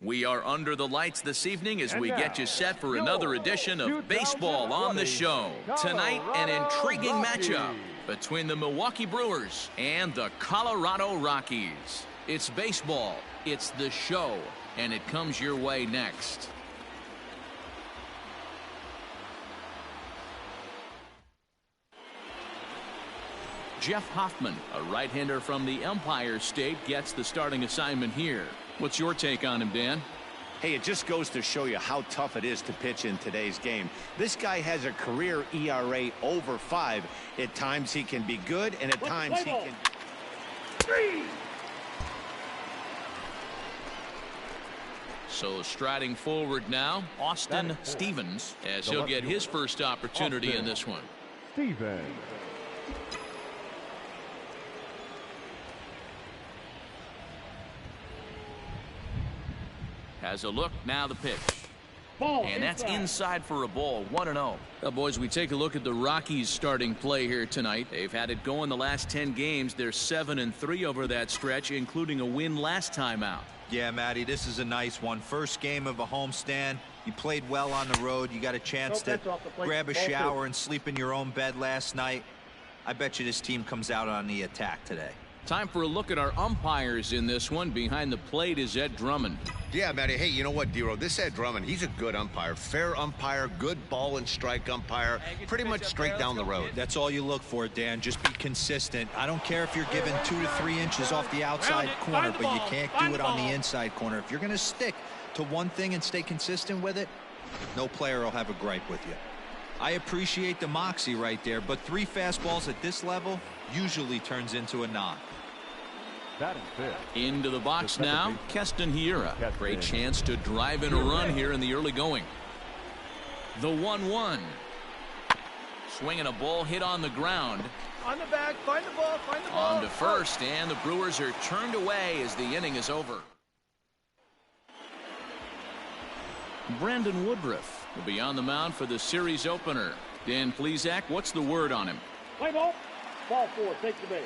We are under the lights this evening as we get you set for another edition of Baseball on the Show. Tonight, an intriguing matchup between the Milwaukee Brewers and the Colorado Rockies. It's baseball, it's the show, and it comes your way next. Jeff Hoffman, a right-hander from the Empire State, gets the starting assignment here. What's your take on him, Dan? Hey, it just goes to show you how tough it is to pitch in today's game. This guy has a career ERA over 5. At times he can be good, and at times he can... So striding forward now, Austin Stevens, as he'll get his first opportunity in this one. Stevens. Has a look, now the pitch. And that's inside for a ball, 1-0. Well, boys, we take a look at the Rockies' starting play here tonight. They've had it going the last 10 games. They're 7-3 over that stretch, including a win last time out. Yeah, Matty, this is a nice one. First game of a homestand. You played well on the road. You got a chance to grab a shower and sleep in your own bed last night. I bet you this team comes out on the attack today. Time for a look at our umpires in this one. Behind the plate is Ed Drummond. Yeah, Matty. Hey, you know what, Dero? This Ed Drummond, he's a good umpire. Fair umpire, good ball and strike umpire. Pretty much straight down the road. That's all you look for, Dan. Just be consistent. I don't care if you're given 2 to 3 inches off the outside corner, but you can't do it on the inside corner. If you're going to stick to one thing and stay consistent with it, no player will have a gripe with you. I appreciate the moxie right there, but 3 fastballs at this level usually turns into a knock. Into the box now, Keston Hiura. Great chance to drive in a run here in the early going. The 1-1. Swinging a ball hit on the ground. On the back, find the ball, find the ball. On to first, and the Brewers are turned away as the inning is over. Brandon Woodruff will be on the mound for the series opener. Dan Plesac, what's the word on him? Play ball. Ball 4, take the base.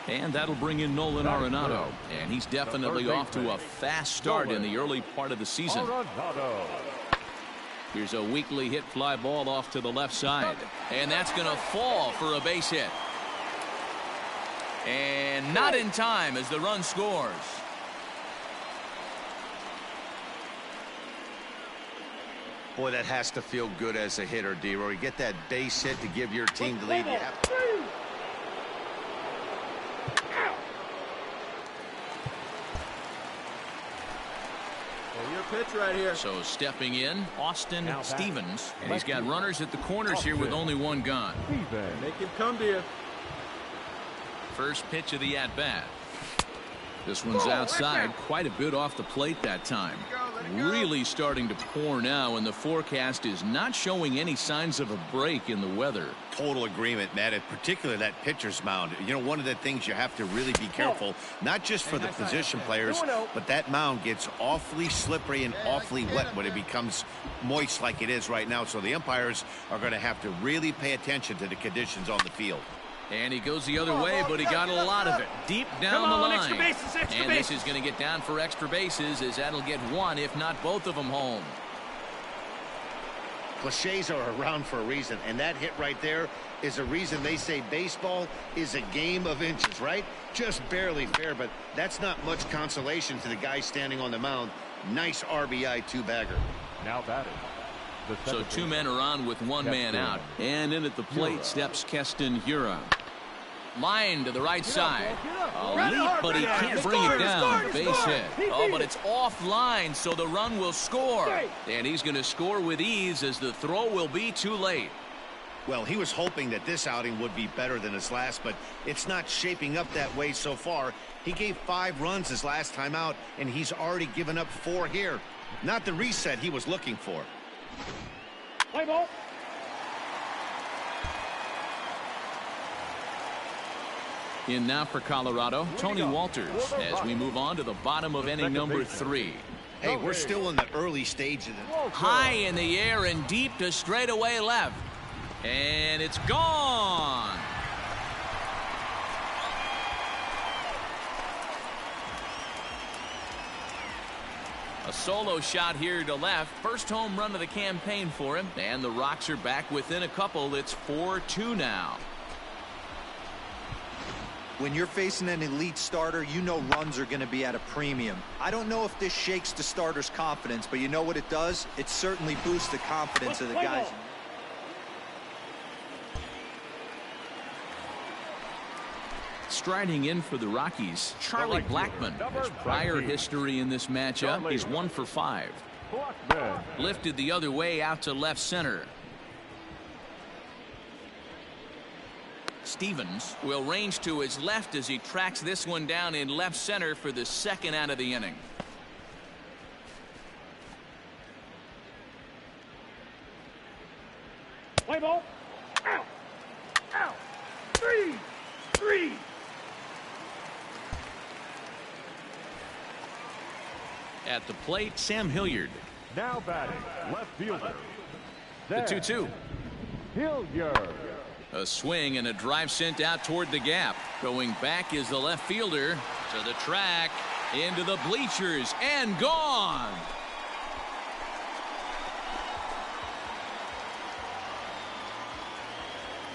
And that'll bring in Nolan Arenado. And he's definitely off to a fast start in the early part of the season. Here's a weakly hit fly ball off to the left side. And that's going to fall for a base hit. And not in time as the run scores. Boy, that has to feel good as a hitter, Dero. You get that base hit to give your team the lead. You have to... Pitch right here. So stepping in, Austin Stevens, and he's got runners at the corners here with only one gone. Make him come to you. First pitch of the at-bat. This one's outside, quite a bit off the plate that time. Really starting to pour now, and the forecast is not showing any signs of a break in the weather. Total agreement, Matt, and particularly that pitcher's mound. You know, one of the things you have to really be careful, not just for the position players, but that mound gets awfully slippery and awfully wet when it becomes moist like it is right now. So the umpires are going to have to really pay attention to the conditions on the field. And he goes the other way, but he got a lot of it deep down the line. Extra bases, and this is going to get down for extra bases, as that'll get one, if not both of them, home. Cliches are around for a reason, and that hit right there is a reason they say baseball is a game of inches, right? Just barely fair, but that's not much consolation to the guy standing on the mound. Nice RBI two-bagger. Now batting. So 2 men are on with 1 man out, and in at the plate steps Keston Hiura. Line to the right side. A leap, but he can't bring it down. Base hit. Oh, but it's offline, so the run will score. And he's going to score with ease as the throw will be too late. Well, he was hoping that this outing would be better than his last, but it's not shaping up that way so far. He gave 5 runs his last time out, and he's already given up 4 here. Not the reset he was looking for. Play ball. In now for Colorado, Tony Walters, as we move on to the bottom of inning number 3. Hey, we're still in the early stages of it. High in the air and deep to straightaway left. And it's gone. A solo shot here to left. First home run of the campaign for him. And the Rocks are back within a couple. It's 4-2 now. When you're facing an elite starter, you know runs are going to be at a premium. I don't know if this shakes the starter's confidence, but you know what it does? It certainly boosts the confidence of the guys. Striding in for the Rockies, Charlie Blackmon has prior history in this matchup. He's 1 for 5. Lifted the other way out to left center. Stevens will range to his left as he tracks this one down in left center for the second out of the inning. Play ball. Out. Out. 3. At the plate, Sam Hilliard. Now batting, left fielder. The 2-2. Hilliard. A swing and a drive sent out toward the gap. Going back is the left fielder to the track, into the bleachers, and gone.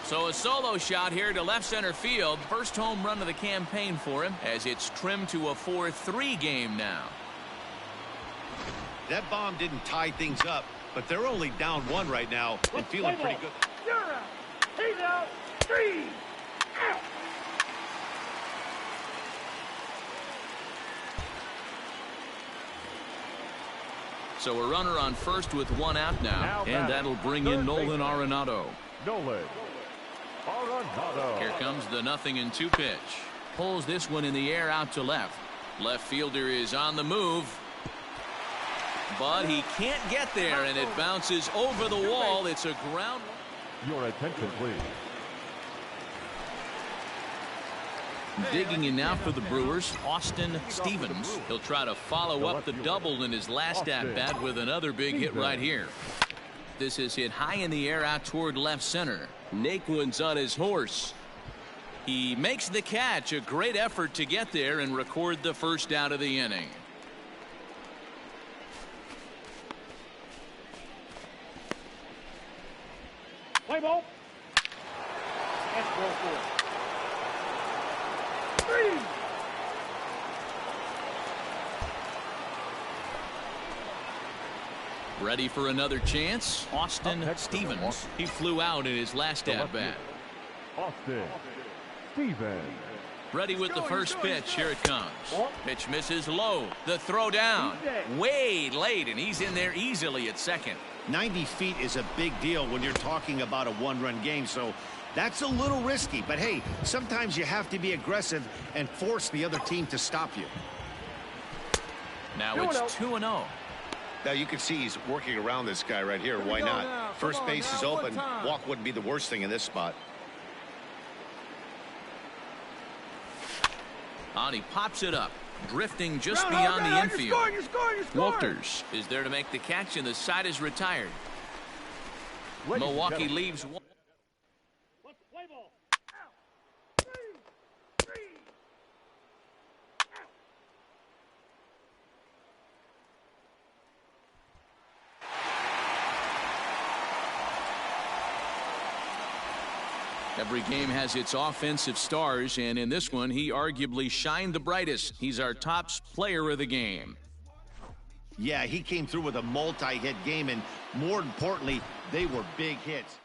So a solo shot here to left center field. First home run of the campaign for him as it's trimmed to a 4-3 game now. That bomb didn't tie things up, but they're only down 1 right now and feeling pretty good. You're out. He's out. 3. Out. So a runner on first with 1 out now and that'll bring in Nolan Arenado. Nolan Arenado. Here comes the 0-2 pitch. Pulls this one in the air out to left. Left fielder is on the move. But he can't get there, and it bounces over the wall. It's a ground. Your attention, please. Digging in now for the Brewers, Austin Stevens. He'll try to follow up the double in his last at-bat with another big hit right here. This is hit high in the air out toward left center. Naquin's on his horse. He makes the catch. A great effort to get there and record the first out of the inning. Play ball. That's ball 4. 3. Ready for another chance. Austin Stevens. He flew out in his last at-bat. Austin Stevens. Ready with the first pitch. Here it comes. Pitch misses low. The throw down. Way late, and he's in there easily at second. 90 feet is a big deal when you're talking about a 1-run game, so that's a little risky. But hey, sometimes you have to be aggressive and force the other team to stop you. Now it's 2-0. Now you can see he's working around this guy right here. Why not? First base is open. Walk wouldn't be the worst thing in this spot. And he pops it up, drifting just beyond the infield. You're scoring. Walters is there to make the catch, and the side is retired. Milwaukee leaves one. Let's play ball. Out. 3. Out. Every game has its offensive stars, and in this one, he arguably shined the brightest. He's our top player of the game. Yeah, he came through with a multi-hit game, and more importantly, they were big hits.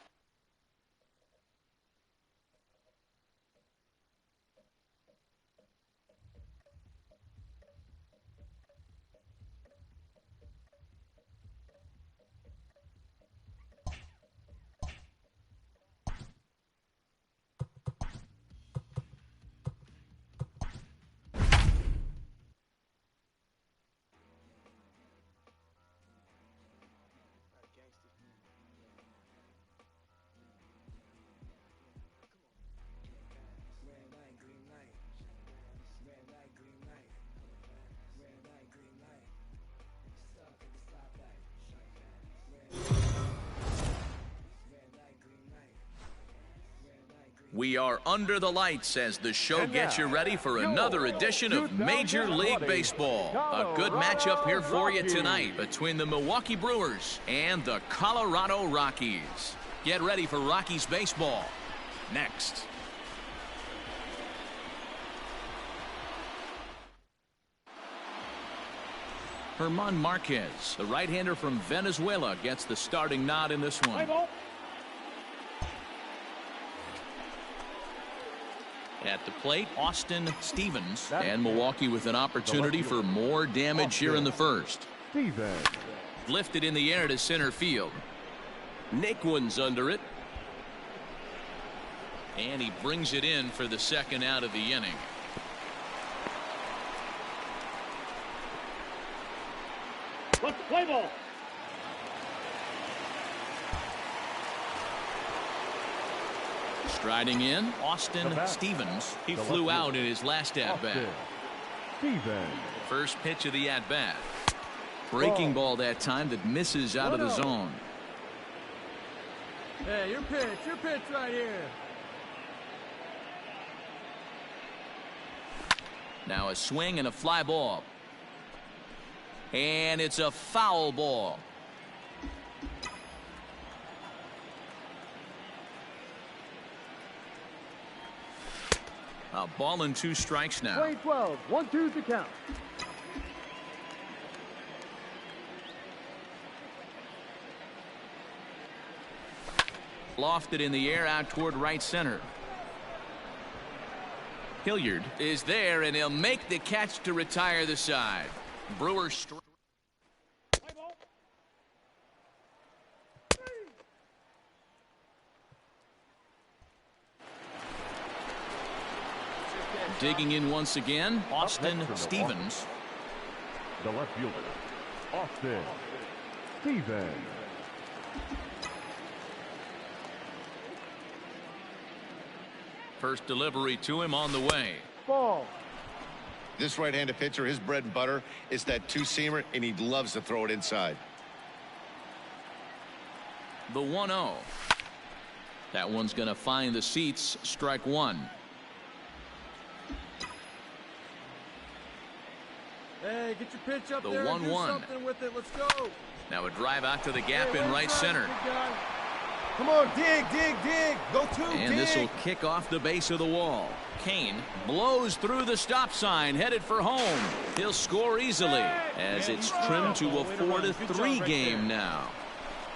We are under the lights as the show gets you ready for another edition of Major League Baseball. A good matchup here for you tonight between the Milwaukee Brewers and the Colorado Rockies. Get ready for Rockies baseball next. German Marquez, the right-hander from Venezuela, gets the starting nod in this one. At the plate, Austin Stevens, and Milwaukee with an opportunity for more damage here in the first. Lifted in the air to center field. Naquin's under it. And he brings it in for the second out of the inning. Let's play ball. Striding in, Austin Stevens. He flew out in his last at-bat. First pitch of the at-bat. Breaking ball that time that misses out of the zone. Hey, your pitch right here. Now a swing and a fly ball. And it's a foul ball. A ball and 2 strikes now. Play 12. 1-2 to count. Lofted in the air out toward right center. Hilliard is there, and he'll make the catch to retire the side. Brewers. Digging in once again, Austin Stevens. The left fielder, Austin Stevens. First delivery to him on the way. Ball. This right-handed pitcher, his bread and butter is that two-seamer, and he loves to throw it inside. The 1-0. That one's going to find the seats. Strike one. Hey, get your pitch up The there and do 1-1. something with it. Let's go. Now a drive out to the gap in right center. Come on, dig. Go And this will kick off the base of the wall. Kane blows through the stop sign, headed for home. He'll score easily as it's trimmed to a 4-3 game now.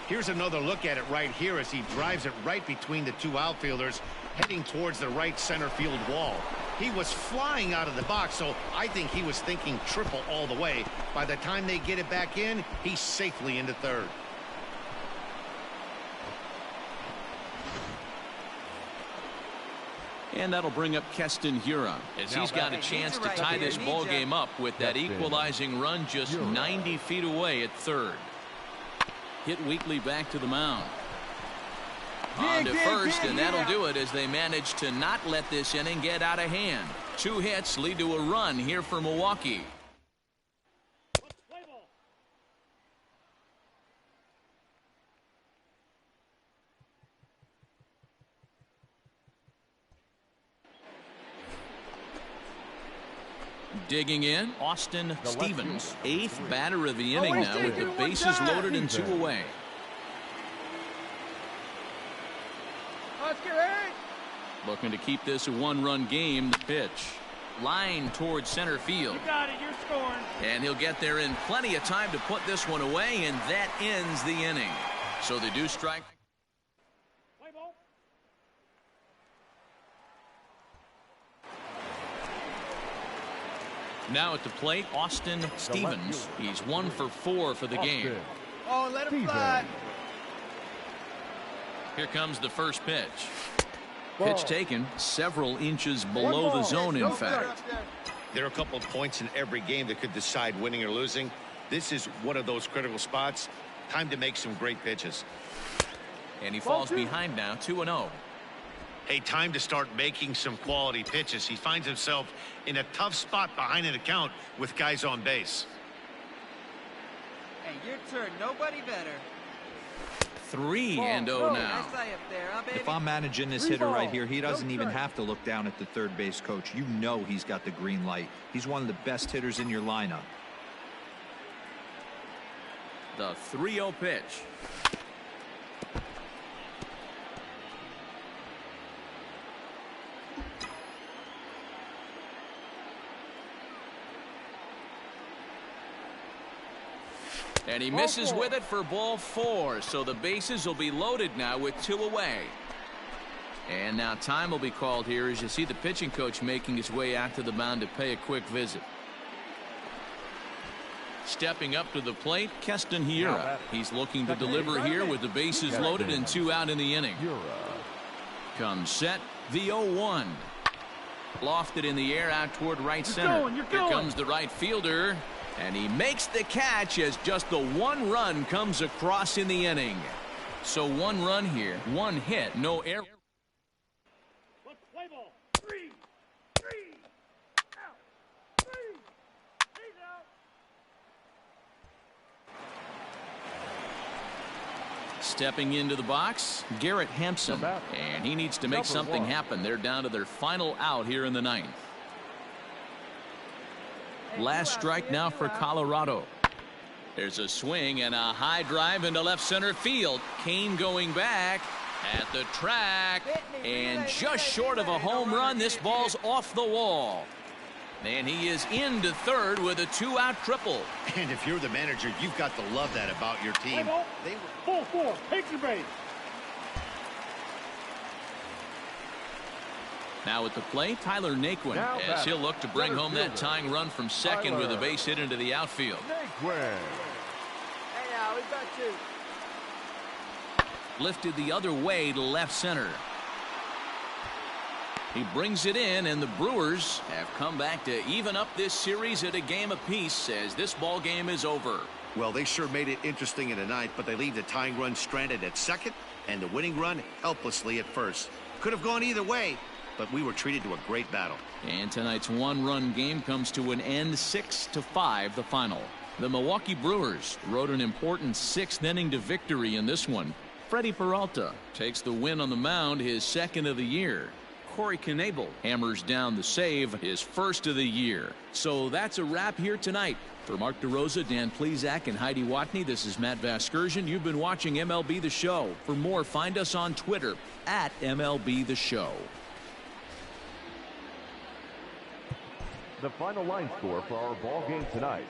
Here's another look at it right here as he drives it right between the two outfielders, heading towards the right center field wall. He was flying out of the box, so I think he was thinking triple all the way. By the time they get it back in, he's safely into third. And that'll bring up Keston Hiura as he's got a chance to tie this ball game up with that equalizing run just 90 feet away at third. Hit weakly back to the mound. On to first, and that'll do it as they manage to not let this inning get out of hand. 2 hits lead to a run here for Milwaukee. Digging in, Austin Stevens, 8th batter of the inning now with the bases loaded and 2 away. Let's get it. Looking to keep this a 1-run game. The pitch. Line towards center field. You got it. You're scoring. And he'll get there in plenty of time to put this one away, and that ends the inning. So they do strike. Play ball. Now at the plate, Austin Stevens. He's 1 for 4 for the game. Oh, let him fly. Here comes the first pitch. Pitch taken several inches below the zone, in fact. There are a couple of points in every game that could decide winning or losing. This is one of those critical spots. Time to make some great pitches. And he falls behind now, 2-0. Hey, time to start making some quality pitches. He finds himself in a tough spot behind an account with guys on base. Hey, your turn. Nobody better. 3-0 now. If I'm managing this hitter right here, he doesn't even have to look down at the third base coach. You know he's got the green light. He's one of the best hitters in your lineup. The 3-0 pitch. And he misses with it for ball 4. So the bases will be loaded now with 2 away. And now time will be called here as you see the pitching coach making his way out to the mound to pay a quick visit. Stepping up to the plate, Keston Hiura. He's looking to deliver here with the bases loaded and 2 out in the inning. Comes set, the 0-1. Lofted in the air out toward right center. Here comes the right fielder. And he makes the catch as just the 1 run comes across in the inning. So 1 run here, 1 hit, no error. Let's play ball. 3. Out. 3. He's out. Stepping into the box, Garrett Hampson. And he needs to make something happen. They're down to their final out here in the 9th. Last strike now for Colorado. There's a swing and a high drive into left center field. Kane going back at the track and just short of a home run. This ball's off the wall. And he is into third with a 2-out triple. And if you're the manager, you've got to love that about your team. They were 4-4. Take your base. Now at the plate, Tyler Naquin, as he'll look to bring home that tying run from second with a base hit into the outfield. Hey now, we got you. Lifted the other way to left center. He brings it in, and the Brewers have come back to even up this series at a game apiece as this ball game is over. Well, they sure made it interesting in the 9th, but they leave the tying run stranded at second and the winning run helplessly at first. Could have gone either way, but we were treated to a great battle. And tonight's 1-run game comes to an end, 6-5 the final. The Milwaukee Brewers rode an important 6th inning to victory in this one. Freddie Peralta takes the win on the mound, his 2nd of the year. Corey Knebel hammers down the save, his 1st of the year. So that's a wrap here tonight. For Mark DeRosa, Dan Plesac, and Heidi Watney, this is Matt Vasgersian. You've been watching MLB The Show. For more, find us on Twitter at MLB The Show. The final line score for our ball game tonight.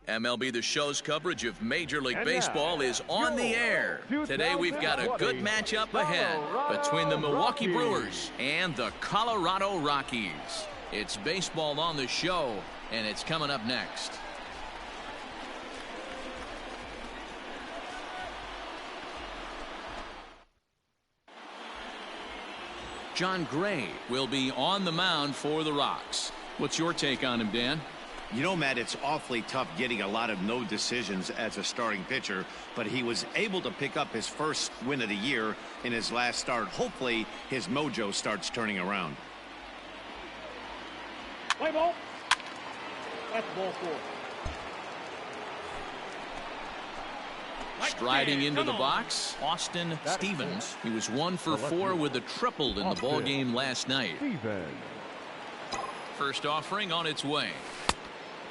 MLB The Show's coverage of Major League Baseball is on the air. Today we've got a good matchup ahead between the Milwaukee Brewers and the Colorado Rockies. It's baseball on the show, and it's coming up next. John Gray will be on the mound for the Rocks. What's your take on him, Dan? You know, Matt, it's awfully tough getting a lot of no decisions as a starting pitcher, but he was able to pick up his first win of the year in his last start. Hopefully, his mojo starts turning around. Play ball. That's ball 4. Striding into the box, Austin Stevens. He was 1 for 4 with a triple in the ball game last night. First offering on its way.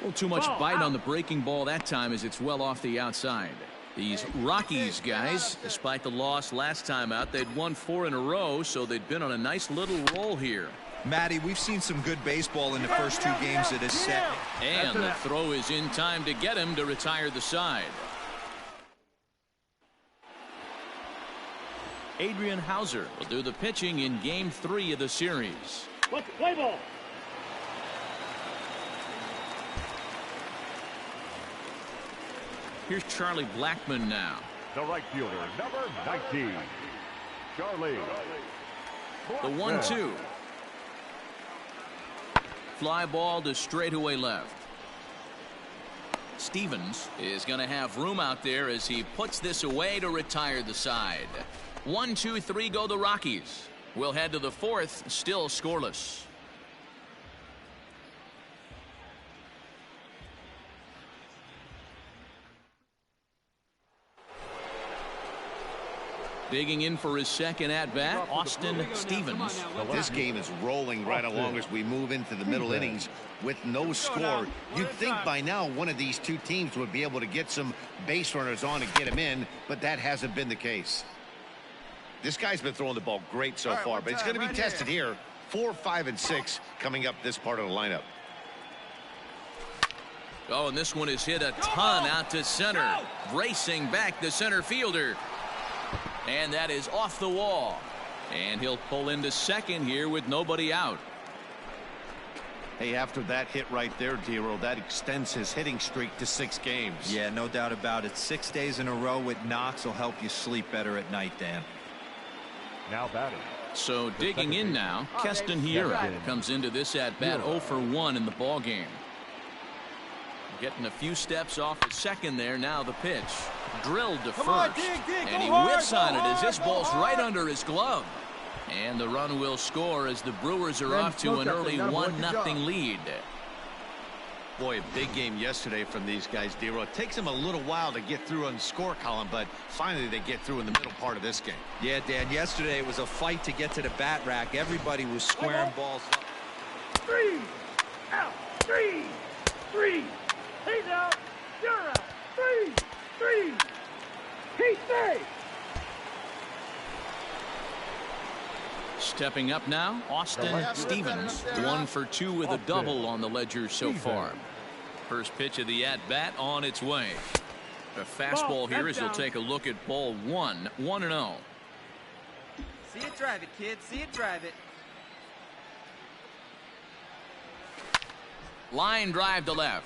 A little too much bite on the breaking ball that time as it's well off the outside. These Rockies guys, despite the loss last time out, they'd won 4 in a row, so they'd been on a nice little roll here. Matty, we've seen some good baseball in the first 2 games of this set. And the throw is in time to get him to retire the side. Adrian Hauser will do the pitching in Game 3 of the series. Let's play ball. Here's Charlie Blackmon now. The right fielder, number 19, Charlie. The 1-2. Fly ball to straightaway left. Stevens is going to have room out there as he puts this away to retire the side. 1, 2, 3 go the Rockies. We'll head to the 4th, still scoreless. Digging in for his second at-bat, Austin Stevens. This game is rolling right along as we move into the middle innings with no score. You'd think by now one of these 2 teams would be able to get some base runners on and get them in, but that hasn't been the case. This guy's been throwing the ball great so far, but it's going to be tested here. 4, 5, and 6 coming up this part of the lineup. Oh, and this one is hit a ton out to center. Racing back the center fielder. And that is off the wall. And he'll pull into second here with nobody out. Hey, after that hit right there, Dero, that extends his hitting streak to 6 games. Yeah, no doubt about it. 6 days in a row with knocks will help you sleep better at night, Dan. Now batting. So digging in now, Keston Hiura comes into this at-bat 0 for 1 in the ball game. Getting a few steps off at second there. Now the pitch. Drilled to first. And he whiffs on it as this ball's right under his glove. And the run will score as the Brewers are off to an early 1-0 lead. Boy, a big game yesterday from these guys, Dero. It takes them a little while to get through on the score column, but finally they get through in the middle part of this game. Yeah, Dan, yesterday it was a fight to get to the bat rack. Everybody was squaring balls up. 3 out. 3. He's out. You're out. 3. He's safe. Stepping up now, Austin Stevens. 1 for 2 with a double on the ledger so far. First pitch of the at-bat on its way. A fastball here as he'll take a look at ball 1. 1-0. See it drive it, kid. See it drive it. Line drive to left.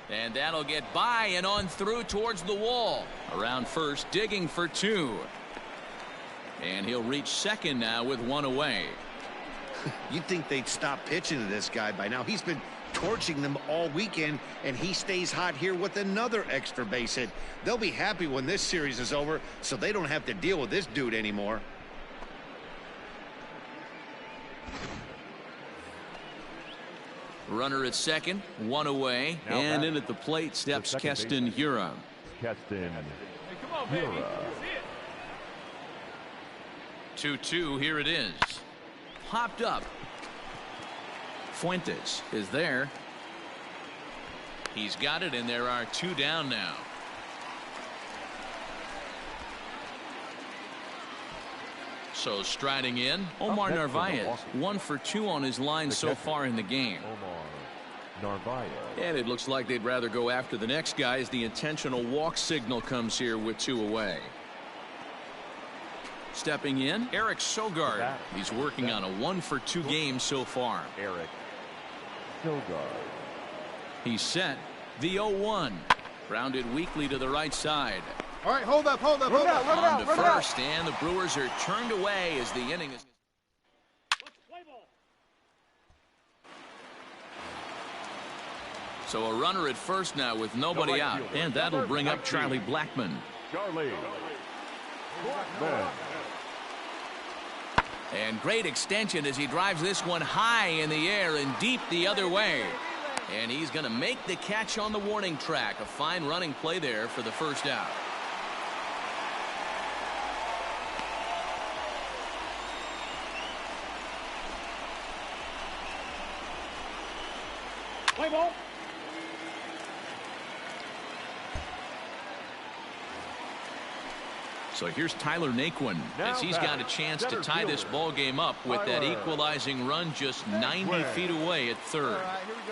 And that'll get by and on through towards the wall. Around first, digging for 2. And he'll reach second now with 1 away. You'd think they'd stop pitching to this guy by now. He's been torching them all weekend, and he stays hot here with another extra base hit. They'll be happy when this series is over, so they don't have to deal with this dude anymore. Runner at second, 1 away. Now and in at the plate steps Keston Hiura. Keston Come on, baby. 2-2, here it is. Popped up. Fuentes is there. He's got it, and there are 2 down now. So striding in, Omar Narvaez. 1 for 2 on his line so far in the game. Narvaez. And it looks like they'd rather go after the next guy as the intentional walk signal comes here with 2 away. Stepping in, Eric Sogard. He's working on a 1 for 2 game so far. Eric Sogard. He's set. The 0-1. Grounded weakly to the right side. All right, hold up. On to first, and the Brewers are turned away as the inning is. So a runner at first now with nobody out, and that'll bring up Charlie Blackmon. Charlie Blackmon. And great extension as he drives this one high in the air and deep the other way. And he's going to make the catch on the warning track. A fine running play there for the first out. Play ball. So here's Tyler Naquin as he's got a chance to tie this ball game up with that equalizing run just 90 feet away at third.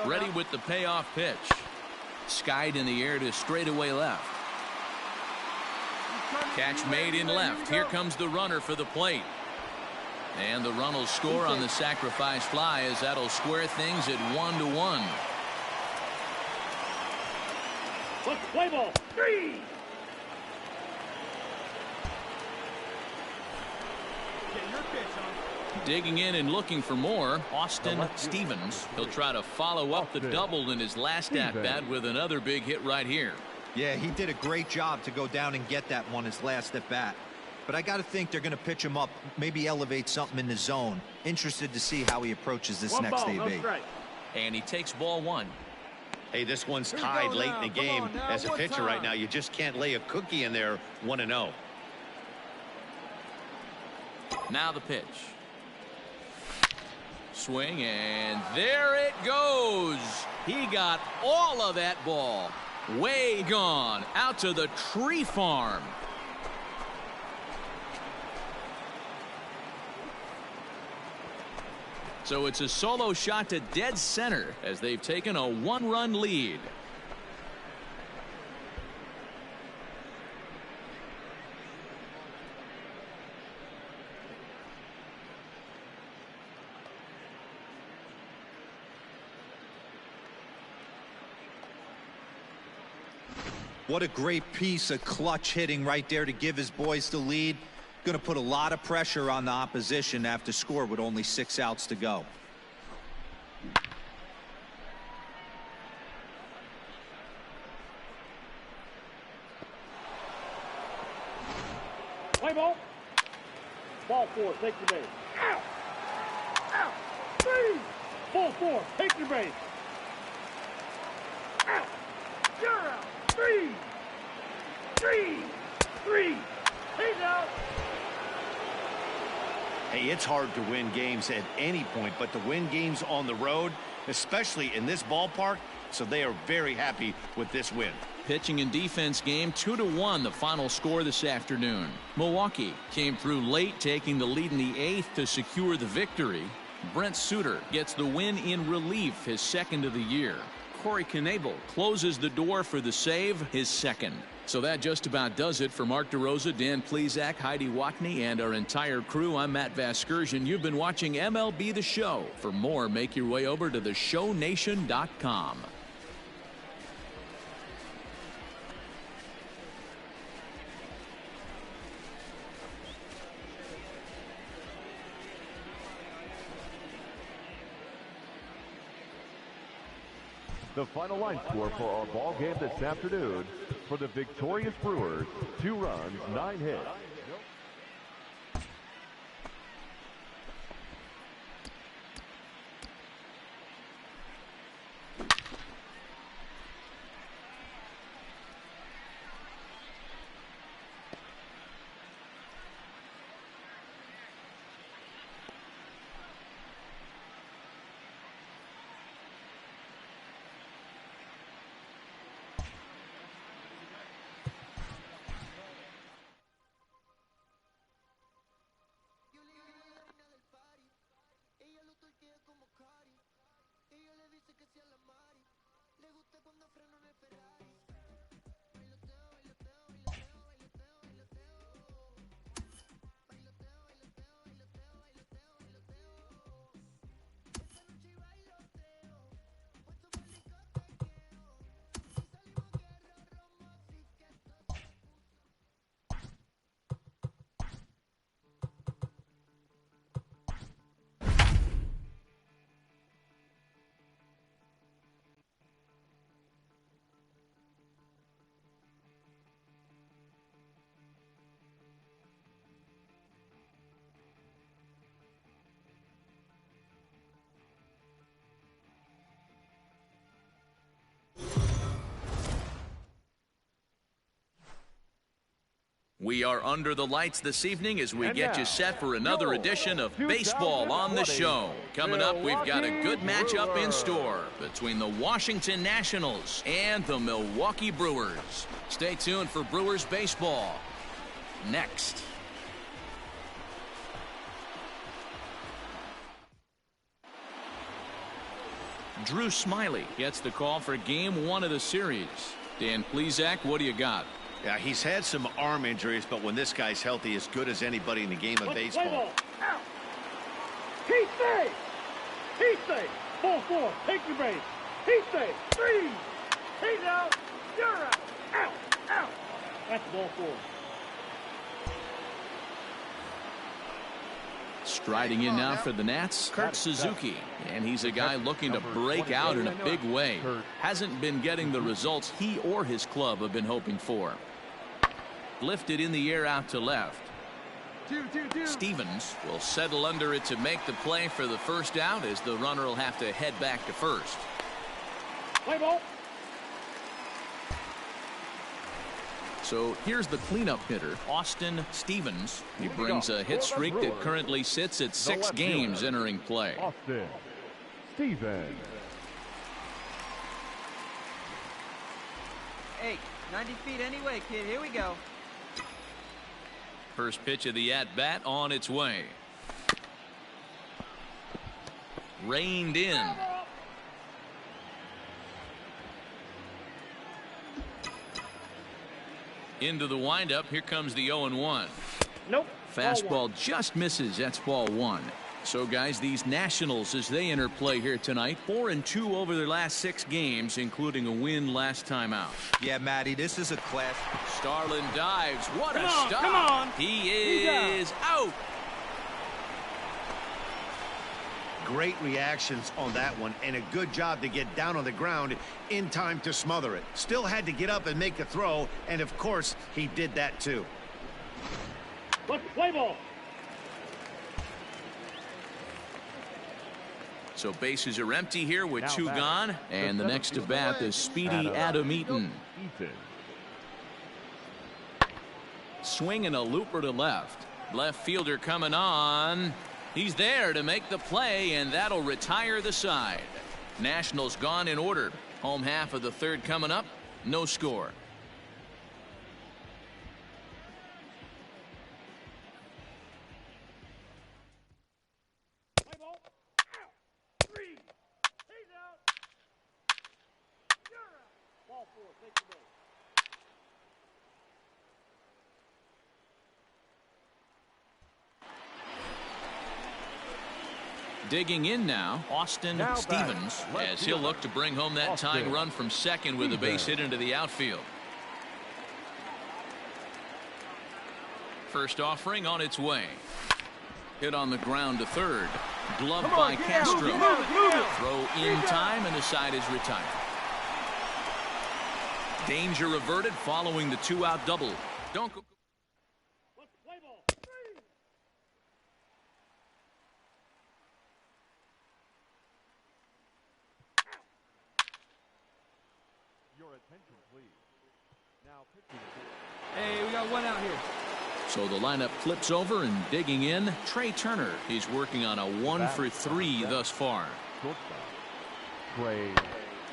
Ready with the payoff pitch. Skied in the air to straightaway left. Catch made in left. Here comes the runner for the plate. And the run will score on the sacrifice fly as that'll square things at 1-1. Play ball. 3. Digging in and looking for more, Austin Stevens. He'll try to follow up the double in his last at-bat with another big hit right here. Yeah, he did a great job to go down and get that one his last at-bat. But I got to think they're going to pitch him up, maybe elevate something in the zone. Interested to see how he approaches this next AB. And he takes ball 1. Hey, this one's tied late in the game. As a pitcher right now, you just can't lay a cookie in there 1-0. Now the pitch. Swing, and there it goes. He got all of that ball. Way gone out to the tree farm. So it's a solo shot to dead center as they've taken a 1-run lead. What a great piece of clutch hitting right there to give his boys the lead. Going to put a lot of pressure on the opposition after score with only 6 outs to go. Play ball. Ball 4, take your base. Out. Out. 3. Ball 4, take your base. Out. You're out. 3. 3. He's out. Hey, it's hard to win games at any point, but to win games on the road, especially in this ballpark, so they are very happy with this win. Pitching and defense game 2-1 the final score this afternoon. Milwaukee came through late, taking the lead in the 8th to secure the victory. Brent Suter gets the win in relief, his 2nd of the year. Corey Knebel closes the door for the save, his 2nd. So that just about does it for Mark DeRosa, Dan Plesac, Heidi Watney, and our entire crew. I'm Matt Vasgersian. You've been watching MLB The Show. For more, make your way over to theshownation.com. The final line score for our ball game this afternoon: for the victorious Brewers, 2 runs, 9 hits. We are under the lights this evening as we get you set for another edition of Baseball on the Show. Coming up, we've got a good matchup in store between the Washington Nationals and the Milwaukee Brewers. Stay tuned for Brewers baseball. next. Drew Smiley gets the call for game 1 of the series. Dan Plesac, what do you got? Yeah, he's had some arm injuries, but when this guy's healthy, as good as anybody in the game of baseball. He stay. He stay. 4-4. Take your base. He stay. 3. He's out. You're out. Out. Out. That's ball 4. Striding in now for the Nats, Kurt Suzuki. And he's a guy looking to break out in a big way. Hasn't been getting the results he or his club have been hoping for. Lifted in the air out to left. Stevens will settle under it to make the play for the first out, as the runner will have to head back to first. Play ball. So here's the cleanup hitter, Austin Stevens. He brings a hit streak that currently sits at 6 games entering play. Austin Stevens. Hey, 90 feet anyway, kid. Here we go. First pitch of the at-bat on its way. Reined in. Into the windup. Here comes the 0-1. Nope. Fastball just misses. That's ball 1. So, guys, these Nationals, as they enter play here tonight, 4-2 over their last 6 games, including a win last time out. Yeah, Matty, this is a class. Starlin dives. What a stop. Come on. He is out. Great reactions on that one, and a good job to get down on the ground in time to smother it. Still had to get up and make a throw, and of course, he did that too. Let's play ball. So bases are empty here with 2 gone, and the next to bat is Speedy Adam Eaton. Swinging a looper to left. Left fielder coming on. He's there to make the play, and that'll retire the side. Nationals gone in order. Home half of the 3rd coming up. No score. Play ball. Out. 3. He's out. You're out. Ball 4. Take your base. Digging in now, Austin Stevens, as he'll look to bring home that tying run from second with a base hit into the outfield. First offering on its way. Hit on the ground to third. Gloved by Castro. Throw in time, and the side is retired. Danger averted following the 2-out double. Don't go. Let's play ball. 3. Your attention, please. Now pitching. Hey, we got 1 out here. So the lineup flips over, and digging in, Trey Turner. He's working on a 1-for-3 thus far. Trey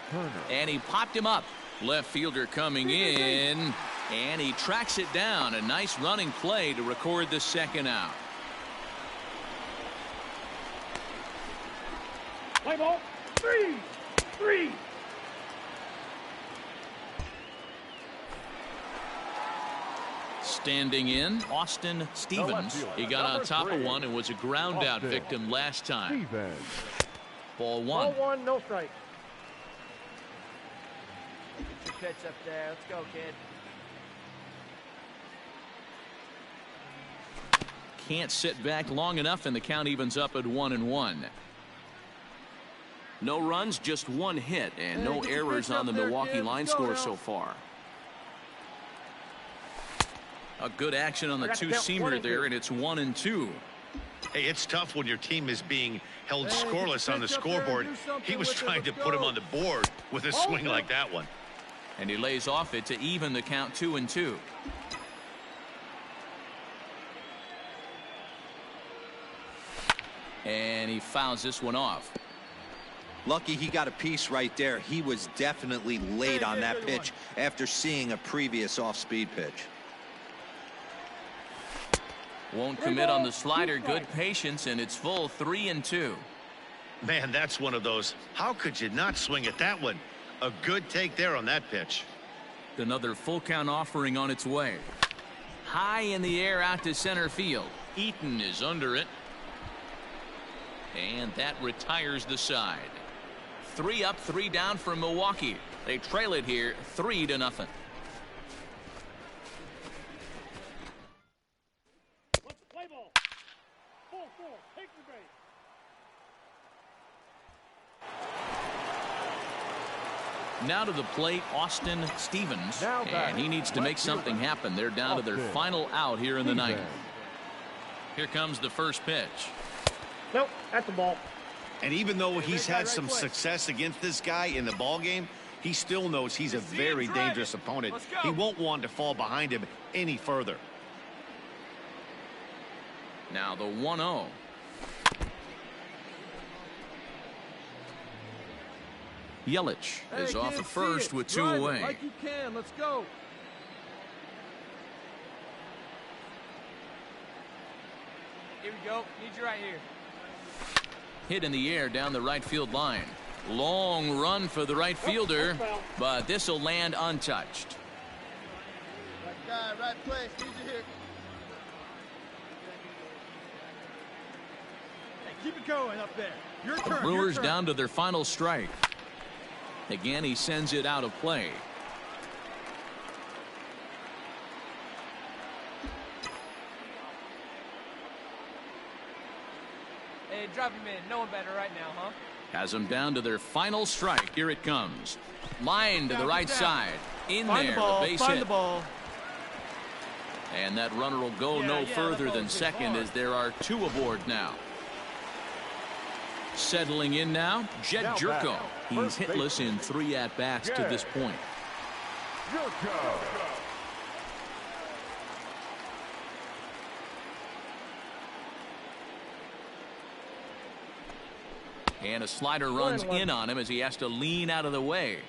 Turner. And he popped him up. Left fielder coming in, and he tracks it down. A nice running play to record the 2nd out. Play ball. 3. 3. Standing in, Austin Stevens. He got on top of one and was a ground out victim last time. Ball 1. Ball 1, no strike. Get your pitch up there. Let's go, kid. Can't sit back long enough, and the count evens up at 1-1. No runs, just 1 hit, and no errors on the Milwaukee line score so far. A good action on the 2-seamer there, and it's 1-2. Hey, it's tough when your team is being held scoreless on the scoreboard. He was trying to put him on the board with a swing like that one. And he lays off it to even the count 2-2. And he fouls this one off. Lucky he got a piece right there. He was definitely late on that pitch after seeing a previous off-speed pitch. Won't commit on the slider. Good patience, and it's full 3-2. Man, that's one of those. How could you not swing at that one? A good take there on that pitch. Another full count offering on its way. High in the air out to center field. Eaton is under it. And that retires the side. 3 up, 3 down for Milwaukee. They trail it here 3-0. Let's play ball. 4-4. Take the base. Now to the plate, Austin Stevens, and he needs to make something happen. They're down to their final out here in the ninth. Here comes the first pitch. Nope, that's a ball. And even though he's had some success against this guy in the ball game, he still knows he's a very dangerous opponent. He won't want to fall behind him any further. Now the 1-0. Yelich is off at first with 2 away. Like you can. Let's go. Here we go. Need you right here. Hit in the air down the right field line. Long run for the right fielder, but this will land untouched. Right guy, right place. Need you here. Hey, keep it going up there. Your turn. Brewers down to their final strike. Again, he sends it out of play. Hey, drop him in. No one better right now, huh? Has them down to their final strike. Here it comes. Line to the right side. In there, the base hit. And that runner will go no further than second as there are 2 aboard now. Settling in now, Jed Jerko. He's hitless in 3 at-bats to this point. And a slider runs in on him as he has to lean out of the way.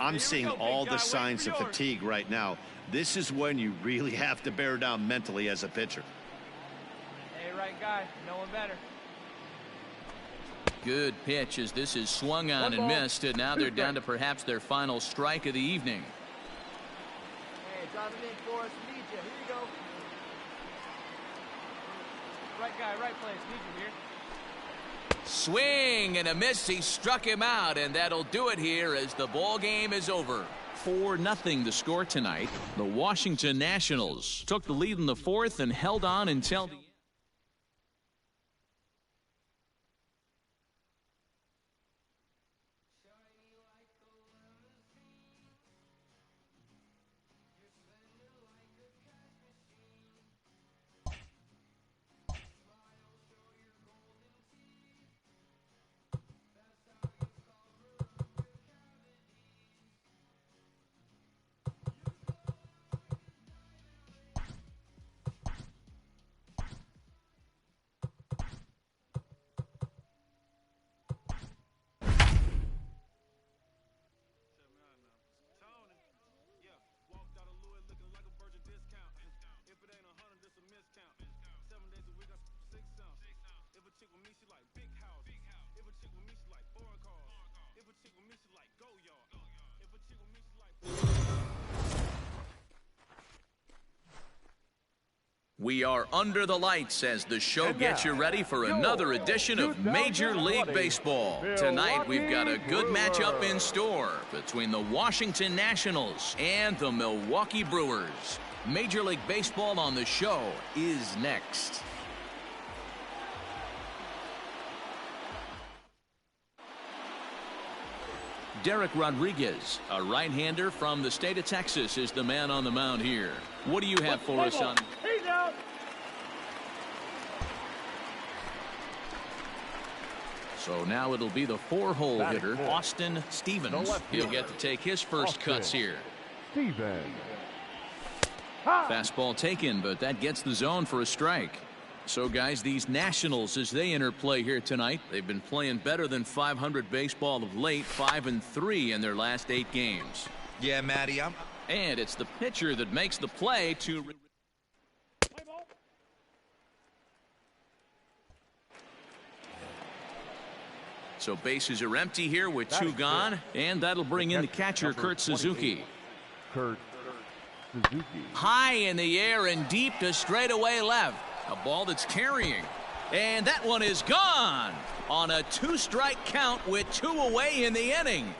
I'm seeing all the signs of fatigue right now. This is when you really have to bear down mentally as a pitcher. Hey, right guy. No one better. Good pitch as this is swung on and missed, and now they're down to perhaps their final strike of the evening. Hey, drive him in for us. Need you. Here you go. Right guy, right place. Need you here. Swing and a miss. He struck him out, and that'll do it here as the ball game is over. 4-0 the score tonight. The Washington Nationals took the lead in the 4th and held on until the end. We are under the lights as the show gets you ready for another edition of Major League Baseball. Tonight we've got a good matchup in store between the Washington Nationals and the Milwaukee Brewers. Major League Baseball on the show is next. Derek Rodriguez, a right-hander from the state of Texas, is the man on the mound here. What do you have for us on? He's out. So now it'll be the 4-hole hitter, Austin Stevens. He'll get to take his first cuts here. Stevens. Fastball taken, but that gets the zone for a strike. So, guys, these Nationals, as they enter play here tonight, they've been playing better than .500 baseball of late, 5-3 in their last 8 games. Yeah, Matty, And it's the pitcher that makes the play to... So bases are empty here with 2 gone, and that'll bring in the catcher, Kurt Suzuki. Kurt Suzuki. High in the air and deep to straightaway left. A ball that's carrying. And that one is gone on a 2-strike count with 2 away in the inning.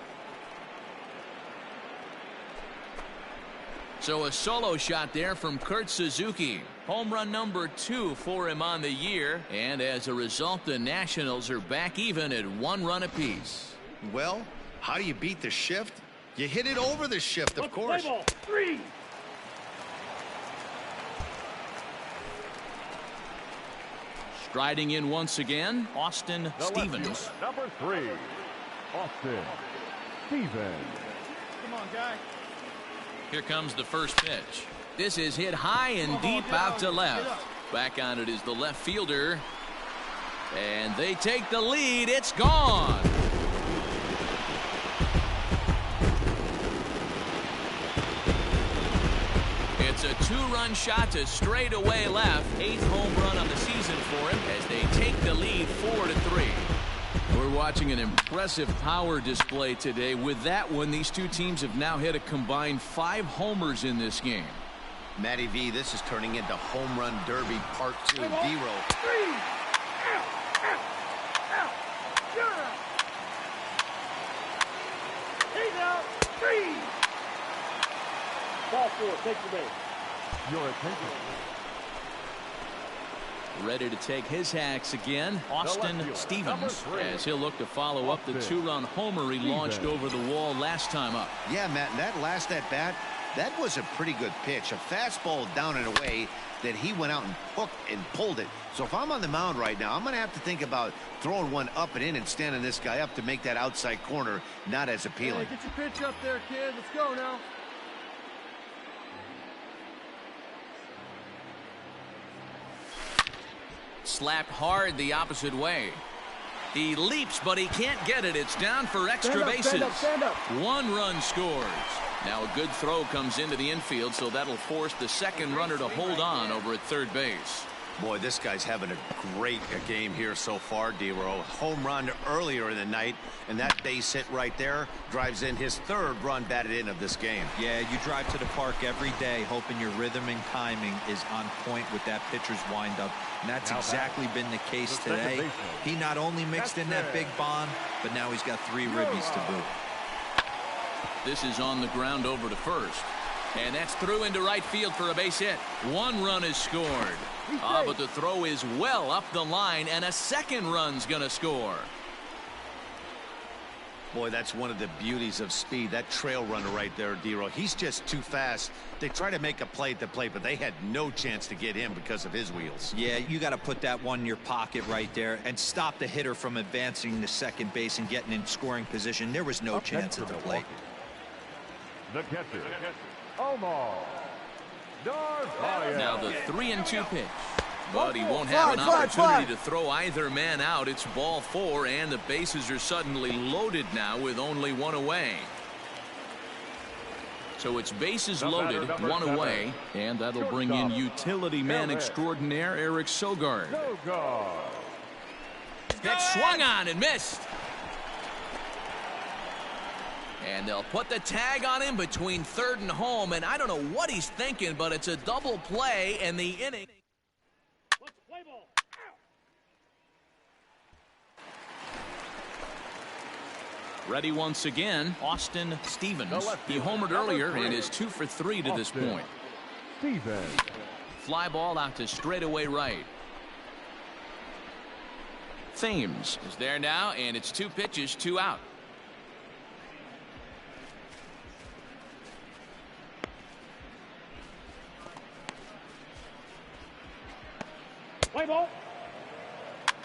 So a solo shot there from Kurt Suzuki. Home run number 2 for him on the year. And as a result, the Nationals are back even at 1 run apiece. Well, how do you beat the shift? You hit it over the shift, of course. Play ball. 3. Striding in once again, Austin Stevens. Number 3, Austin Stevens. Come on, guy. Here comes the first pitch. This is hit high and deep out to left. Back on it is the left fielder. And they take the lead. It's gone. It's a 2-run shot to straightaway left. 8th home run on the season for him as they take the lead 4-3. We're watching an impressive power display today. With that one, these two teams have now hit a combined 5 homers in this game. Matty V, this is turning into Home Run Derby Part 2. D-roll. 3. Out. Out. You're out. He's out. 3. Ball 4. Take the base. Your attention. Ready to take his hacks again, Austin Stevens, as he'll look to follow up the 2-run homer he launched over the wall last time up. Yeah, Matt, and that last at-bat, that was a pretty good pitch. A fastball down and away that he went out and hooked and pulled it. So if I'm on the mound right now, I'm going to have to think about throwing one up and in and standing this guy up to make that outside corner not as appealing. Hey, get your pitch up there, kid. Let's go now. Slapped hard the opposite way. He leaps, but he can't get it. It's down for extra bases. Stand up. 1 run scores. Now a good throw comes into the infield, so that'll force the second runner to hold on over at third base. Boy, this guy's having a great game here so far, D-Row. Home run earlier in the night, and that base hit right there drives in his 3rd run batted in of this game. Yeah, you drive to the park every day hoping your rhythm and timing is on point with that pitcher's windup, and that's exactly been the case today. He not only mixed in that big bomb, but now he's got 3 ribbies to boot. This is on the ground over to first. And that's through into right field for a base hit. 1 run is scored. But the throw is well up the line, and a second run's going to score. Boy, that's one of the beauties of speed. That trail runner right there, D-Row. He's just too fast. They try to make a play at the plate, but they had no chance to get him because of his wheels. Yeah, you got to put that one in your pocket right there and stop the hitter from advancing to second base and getting in scoring position. There was no chance at the plate. The catcher, Omar Narvaez. Now the 3-2 pitch. But he won't have an opportunity to throw either man out. It's ball 4, and the bases are suddenly loaded now with only 1 away. So it's bases loaded, 1 away, and that'll bring in utility man extraordinaire Eric Sogard. Pitch swung on and missed. And they'll put the tag on him between third and home, and I don't know what he's thinking, but it's a double play, and the inning. Play ball. Ready once again, Austin Stevens. He homered earlier and is 2 for 3 to this point. Stevens. Fly ball out to straightaway right. Thames is there now, and it's 2 pitches, 2 out. Play ball.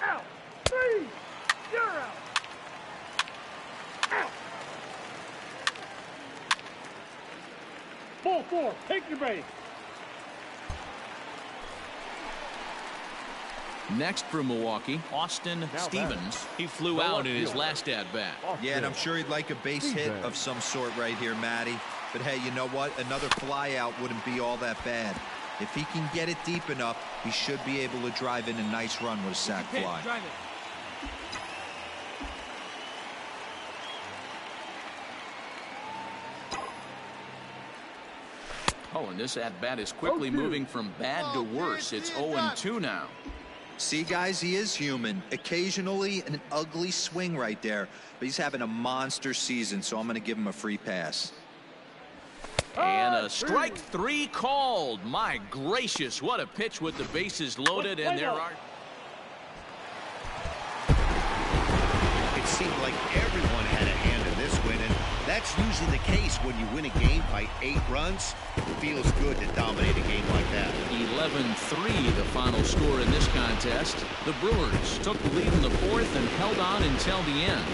Out. 3. You're out. Out. Ball 4. Take your base. Next for Milwaukee, Austin Stevens. He flew out in his last at-bat. Yeah, and I'm sure he'd like a base hit of some sort right here, Matty. But hey, you know what? Another fly out wouldn't be all that bad. If he can get it deep enough, he should be able to drive in a nice run with a sac fly. Oh, and this at-bat is quickly moving from bad to worse. It's 0-2 now. See, guys, he is human. Occasionally an ugly swing right there, but he's having a monster season, so I'm going to give him a free pass. And a strike 3 called. My gracious, what a pitch with the bases loaded, and there are... It seemed like everyone had a hand in this win, and that's usually the case when you win a game by 8 runs. It feels good to dominate a game like that. 11-3 the final score in this contest. The Brewers took the lead in the 4th and held on until the end.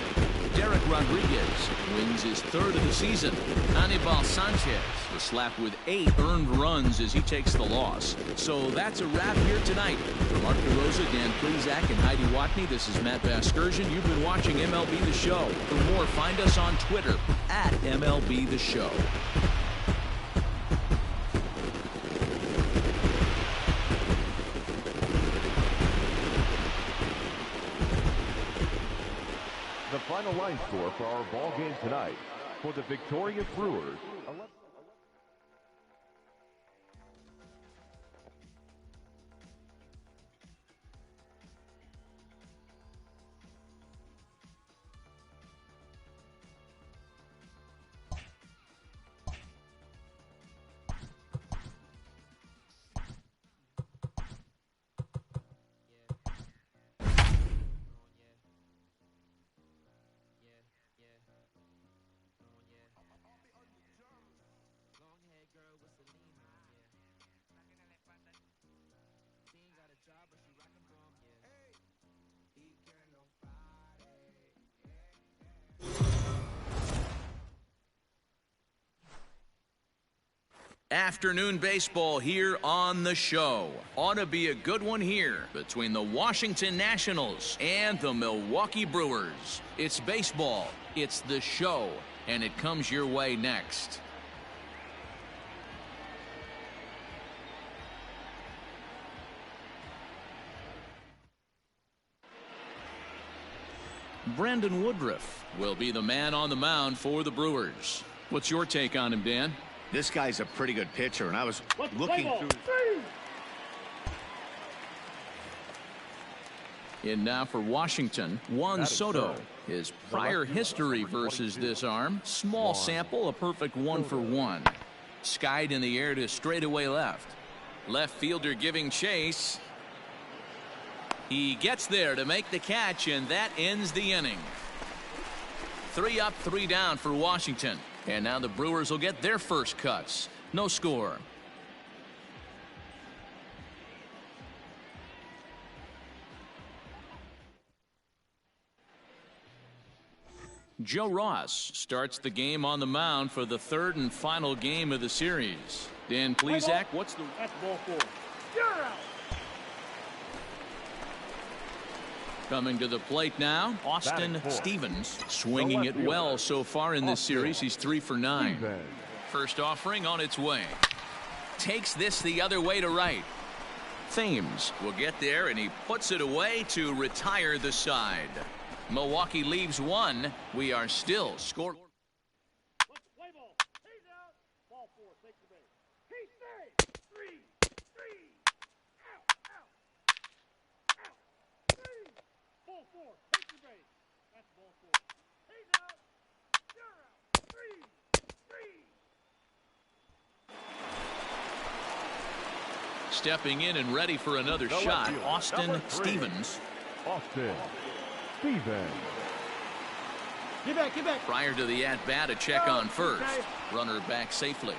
Derek Rodriguez wins his 3rd of the season. Anibal Sanchez was slapped with 8 earned runs as he takes the loss. So that's a wrap here tonight. For Mark DeRosa, Dan Plezak, and Heidi Watney, this is Matt Vasgersian. You've been watching MLB The Show. For more, find us on Twitter at MLB The Show. The final line score for our ball game tonight for the victorious Brewers. Afternoon baseball here on the show. Ought to be a good one here between the Washington Nationals and the Milwaukee Brewers. It's baseball, it's the show, and it comes your way next. Brandon Woodruff will be the man on the mound for the Brewers. What's your take on him, Dan? This guy's a pretty good pitcher, and I was looking through. And now for Washington, Juan Soto. His prior history versus this arm, small sample, a perfect 1-for-1. Skied in the air to straightaway left. Left fielder giving chase. He gets there to make the catch, and that ends the inning. 3 up, 3 down for Washington. And now the Brewers will get their first cuts. No score. Joe Ross starts the game on the mound for the 3rd and final game of the series. Dan Plezak, what's the... That's ball 4. You're out. Coming to the plate now, Austin Stevens, swinging it well so far in this series. He's 3 for 9. First offering on its way. Takes this the other way to right. Thames will get there, and he puts it away to retire the side. Milwaukee leaves 1. We are still scoring. Play ball. He's out. Ball 4. Take the base. He stays. 3. Out. Out. 3. Ball 4. Take the base. That's ball 4. He's out. You're out. 3. Stepping in and ready for another shot, Austin Stevens. Austin Stevens. Get back, get back. Prior to the at-bat, a check on first. Runner back safely.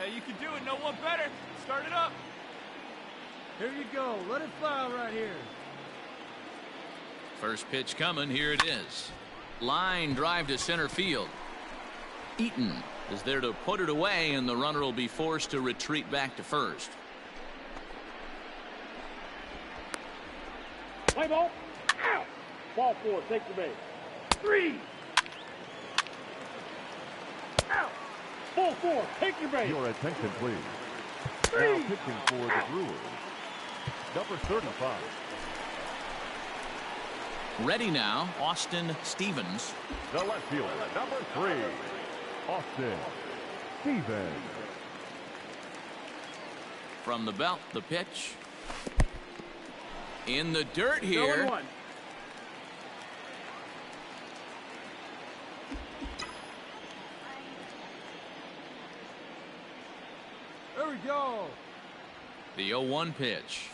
Hey, you can do it. No one better. Start it up. Here you go. Let it fly right here. First pitch coming. Here it is. Line drive to center field. Eaton is there to put it away, and the runner will be forced to retreat back to first. Play ball. Out. Ball 4. Take the base. 3. Out. Ball 4. Take your base. Your attention, please. 3. Now pitching for the Brewers, number 35. Ready now, Austin Stevens. The left fielder, number 3, Austin Stevens. From the belt, the pitch. In the dirt here. There we go. The 0-1 pitch.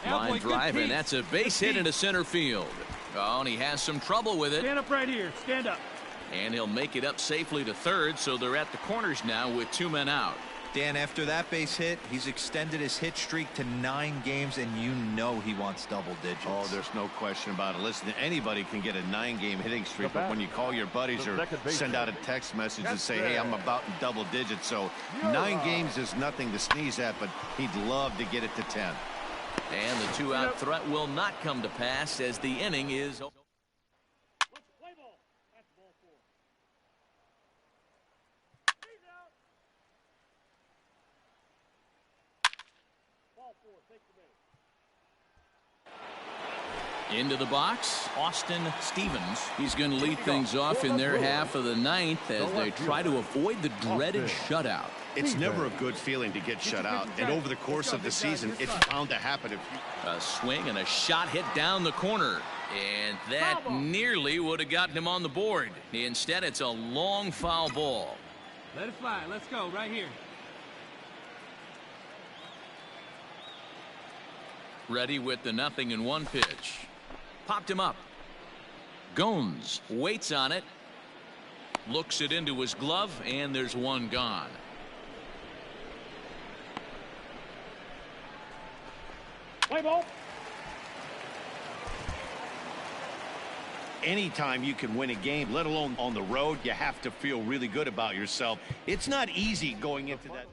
Now, Line boy, drive, and that's a base hit into center field. Oh, and he has some trouble with it. Stand up right here. Stand up. And he'll make it up safely to third, so they're at the corners now with 2 men out. Dan, after that base hit, he's extended his hit streak to 9 games, and you know he wants double digits. Oh, there's no question about it. Listen, anybody can get a 9-game hitting streak, but when you call your buddies or send out a text message and say, hey, I'm about in double digits, so 9 games is nothing to sneeze at, but he'd love to get it to 10. And the 2-out threat will not come to pass as the inning is. Play ball. That's ball 4. He's out. Ball 4. Take the base. Into the box, Austin Stevens. He's going to lead things off in their half of the 9th as they try to avoid the dreaded shutout. It's never a good feeling to get shut out, and over the course of the season, it's bound to happen. A swing and a shot hit down the corner, and that nearly would have gotten him on the board. Instead, it's a long foul ball. Let it fly. Let's go right here. Ready with the 0-1 pitch. Popped him up. Gomes waits on it. Looks it into his glove, and there's one gone. Play ball. Anytime you can win a game, let alone on the road, you have to feel really good about yourself. It's not easy going into that.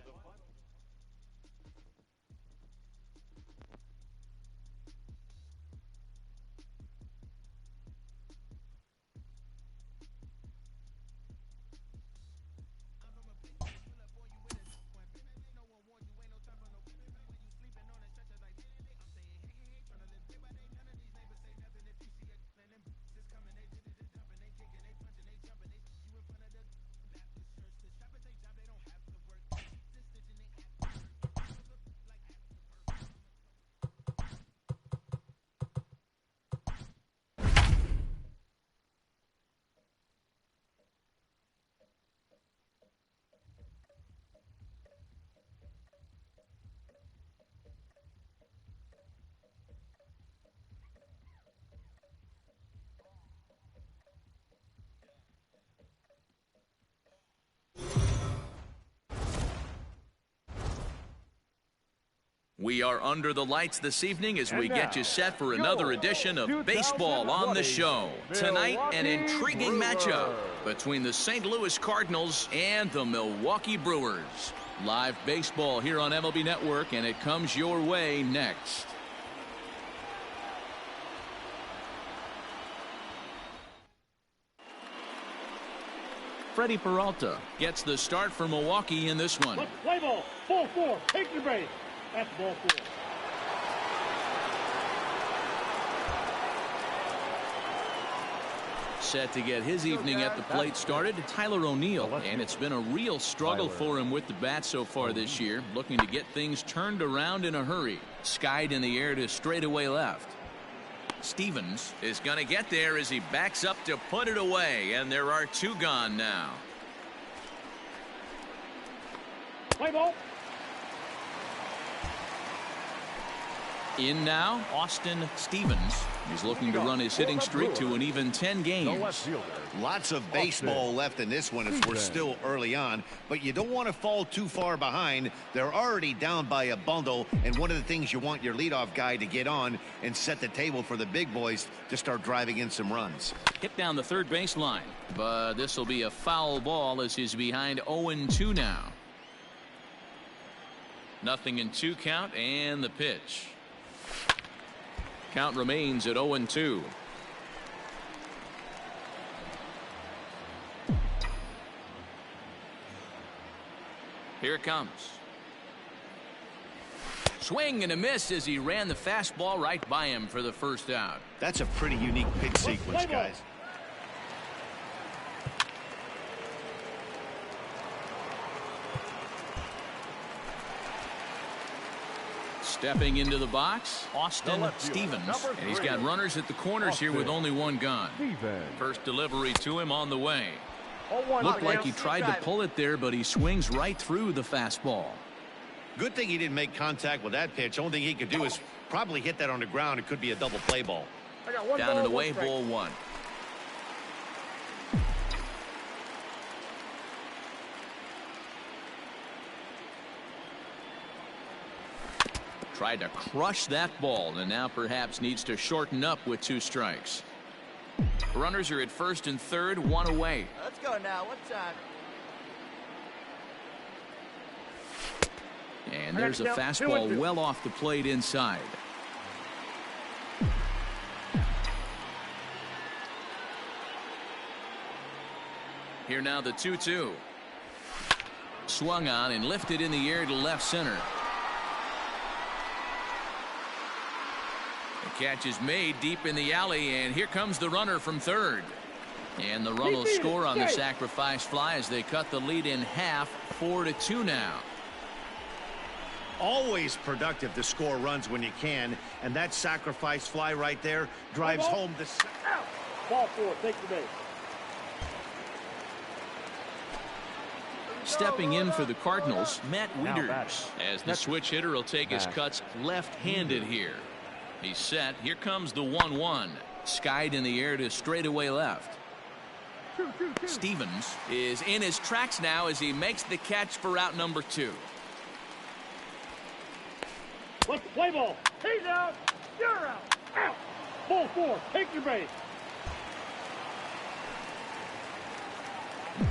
We are under the lights this evening as we get you set for another edition of Baseball on the Show. Tonight, an intriguing matchup between the St. Louis Cardinals and the Milwaukee Brewers. Live baseball here on MLB Network, and it comes your way next. Freddie Peralta gets the start for Milwaukee in this one. Let's play ball. Ball 4. Take the base. That's ball 4. Set to get his evening at the plate started, Tyler O'Neill, and it's been a real struggle for him with the bat so far this year, looking to get things turned around in a hurry. Skied in the air to straightaway left. Stevens is going to get there as he backs up to put it away, and there are 2 gone now. Play ball. In now, Austin Stevens. He's looking to run his hitting streak to an even 10 games. Lots of baseball left in this one as we're still early on, but you don't want to fall too far behind. They're already down by a bundle, and one of the things you want your leadoff guy to get on and set the table for the big boys to start driving in some runs. Hit down the third baseline, but this will be a foul ball as he's behind 0-2 now. 0-2 count, and the pitch. Count remains at 0-2. Here it comes. Swing and a miss as he ran the fastball right by him for the first out. That's a pretty unique pitch sequence, guys. Stepping into the box, Austin Stevens. And he's got runners at the corners here with only one gone. First delivery to him on the way. Looked like he tried to pull it there, but he swings right through the fastball. Good thing he didn't make contact with that pitch. Only thing he could do is probably hit that on the ground. It could be a double play ball. Down and away, ball one. Tried to crush that ball and now perhaps needs to shorten up with 2 strikes. Runners are at first and third, 1 away. Let's go now. What time? And there's a fastball well off the plate inside. Here now the 2-2. Swung on and lifted in the air to left center. The catch is made deep in the alley, and here comes the runner from third. And the run will score on the sacrifice fly as they cut the lead in half, 4-2 now. Always productive to score runs when you can, and that sacrifice fly right there drives home the out. Ball 4, take the base. Stepping in for the Cardinals, Matt Wieters, as the switch hitter will take his cuts left-handed here. He's set. Here comes the 1-1. Skied in the air to straightaway left. Stevens is in his tracks now as he makes the catch for out number 2. What's the play ball? He's out. You're out. Out. Ball 4. Take your base.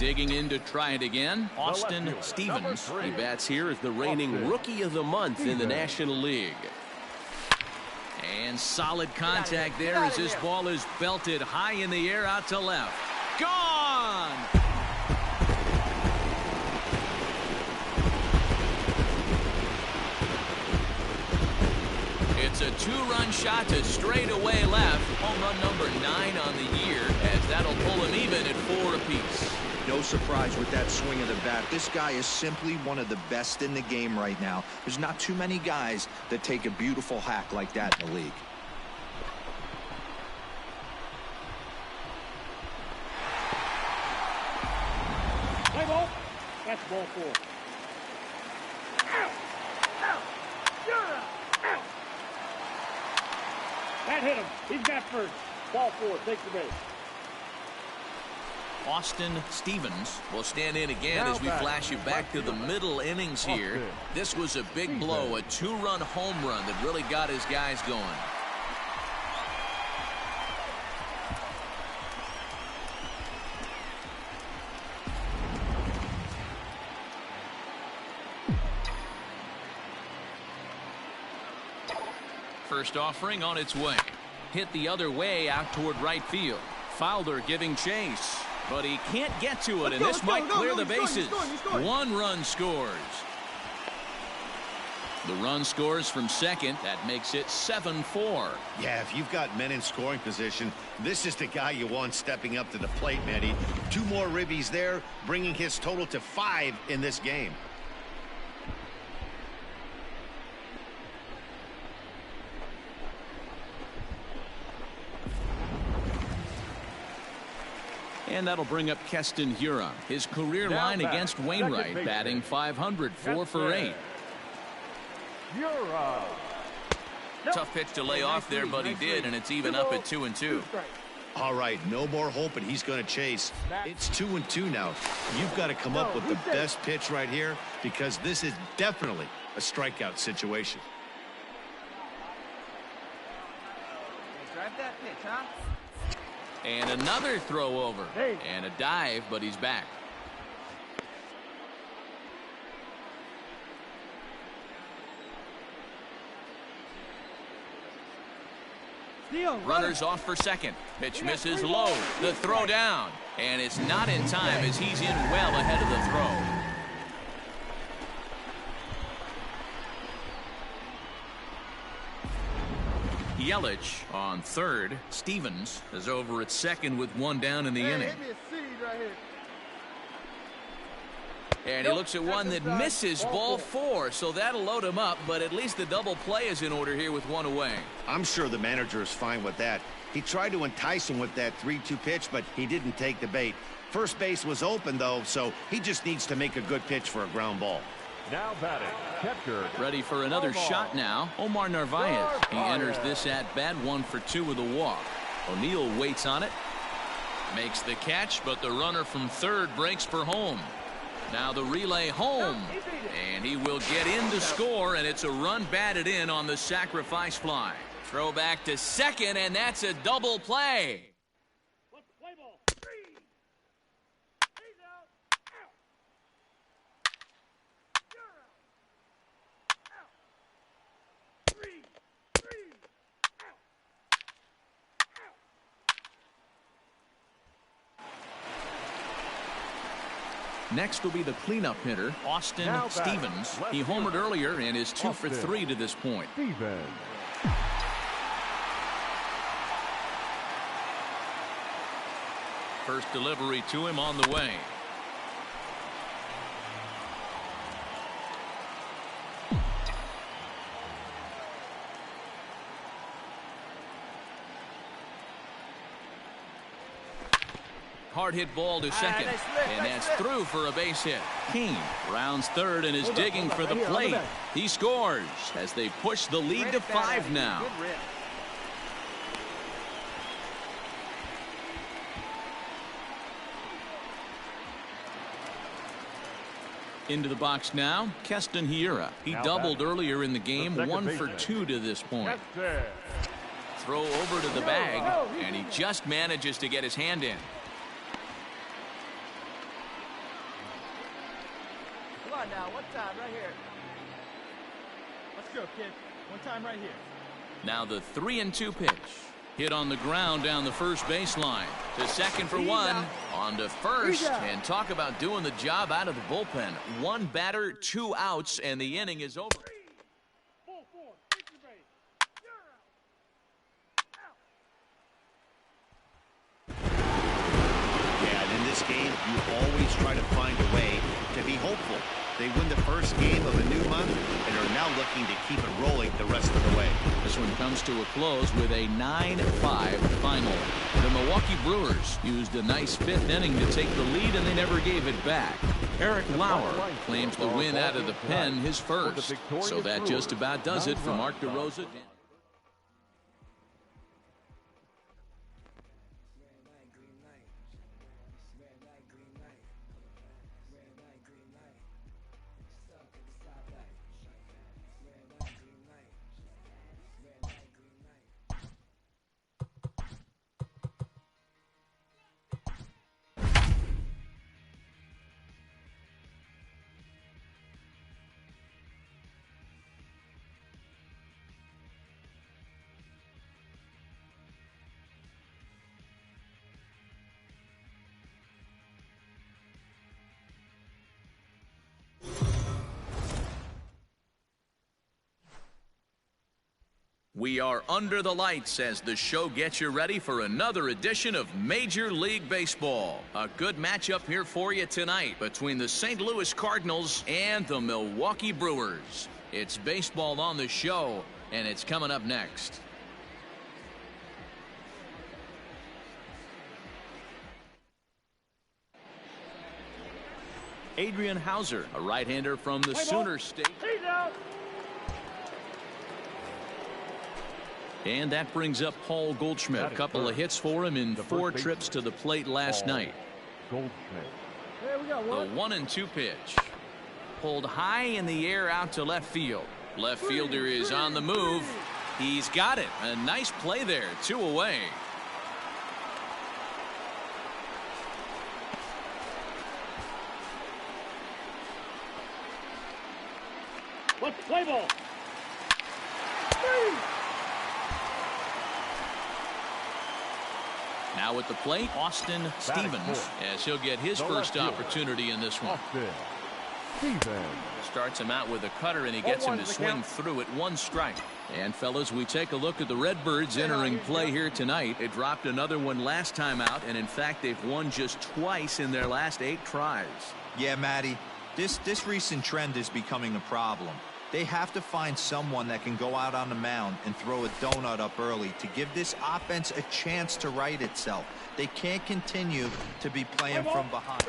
Digging in to try it again, Austin Stevens. He bats here as the reigning Rookie of the Month in the National League. And solid contact there as this ball is belted high in the air out to left. Gone! It's a 2-run shot to straightaway left. Home run number 9 on the year, as that'll pull him even at 4 apiece. No surprise with that swing of the bat. This guy is simply one of the best in the game right now. There's not too many guys that take a beautiful hack like that in the league. Play ball. That's ball 4. Out. Out. You're out. Out. That hit him. He's got first. Ball 4. Take the base. Austin Stevens will stand in again as we flash you back to the middle innings here. This was a big blow, a 2-run home run that really got his guys going. First offering on its way. Hit the other way out toward right field. Fowler giving chase. But he can't get to it, and this might clear the bases. 1 run scores. The run scores from second. That makes it 7-4. Yeah, if you've got men in scoring position, this is the guy you want stepping up to the plate, Matty. 2 more ribbies there, bringing his total to 5 in this game. And that'll bring up Keston Hiura. His career line against Wainwright, batting .500, 4 for 8. Tough pitch to lay off there, but he did, and it's even up at 2-2. All right, no more hope, and he's going to chase. It's 2-2 now. You've got to come up with the best pitch right here, because this is definitely a strikeout situation. Drive that pitch, huh? And another throw over. And a dive, but he's back. Runners off for second. Pitch misses low. The throw down. And it's not in time as he's in well ahead of the throw. Yelich on third. Stevens is over at second with one down in the inning. And he looks at one that misses, ball 4, so that'll load him up, but at least the double play is in order here with one away. I'm sure the manager is fine with that. He tried to entice him with that 3-2 pitch, but he didn't take the bait. First base was open, though, so he just needs to make a good pitch for a ground ball. Now batting, catcher. Ready for another shot now. Omar Narvaez. He enters this at bat 1 for 2 with a walk. O'Neill waits on it. Makes the catch, but the runner from third breaks for home. Now the relay home, and he will get in to score, and it's a run batted in on the sacrifice fly. Throw back to second, and that's a double play. Next will be the cleanup hitter, Austin Stevens. He homered earlier and is 2 for 3 to this point. Stevens. First delivery to him on the way. Hard hit ball to second, and that's through for a base hit. King rounds third and is digging for the plate. He scores as they push the lead to 5 now. Into the box now, Keston Hiura. He doubled earlier in the game, 1 for 2 to this point. Throw over to the bag, and he just manages to get his hand in. Now, one time right here. Let's go, kid. One time right here. Now the 3-2 pitch. Hit on the ground down the first baseline. To second for 1. On to first. And talk about doing the job out of the bullpen. 1 batter, 2 outs, and the inning is over. Yeah, and in this game, you always try to find a way to be hopeful. They win the first game of a new month and are now looking to keep it rolling the rest of the way. This one comes to a close with a 9-5 final. The Milwaukee Brewers used a nice 5th inning to take the lead, and they never gave it back. Eric Lauer claims the win out of the pen, his first. So that just about does it for Mark DeRosa. We are under the lights as the show gets you ready for another edition of Major League Baseball. A good matchup here for you tonight between the St. Louis Cardinals and the Milwaukee Brewers. It's baseball on the show, and it's coming up next. Adrian Hauser, a right-hander from the Sooner State. And that brings up Paul Goldschmidt. A couple of hits for him in 4 trips to the plate last night. Goldschmidt. The 1-2 pitch. Pulled high in the air out to left field. Left fielder is on the move. He's got it. A nice play there. 2 away. Let's play ball. Now at the plate, Austin Stevens, as he'll get his first opportunity in this one. Austin Stevens. Starts him out with a cutter, and he gets him to swing through it. 1 strike. And fellas, we take a look at the Redbirds entering play here tonight. They dropped another one last time out, and in fact they've won just twice in their last 8 tries. Yeah, Matty, this recent trend is becoming a problem. They have to find someone that can go out on the mound and throw a donut up early to give this offense a chance to right itself. They can't continue to be playing from behind.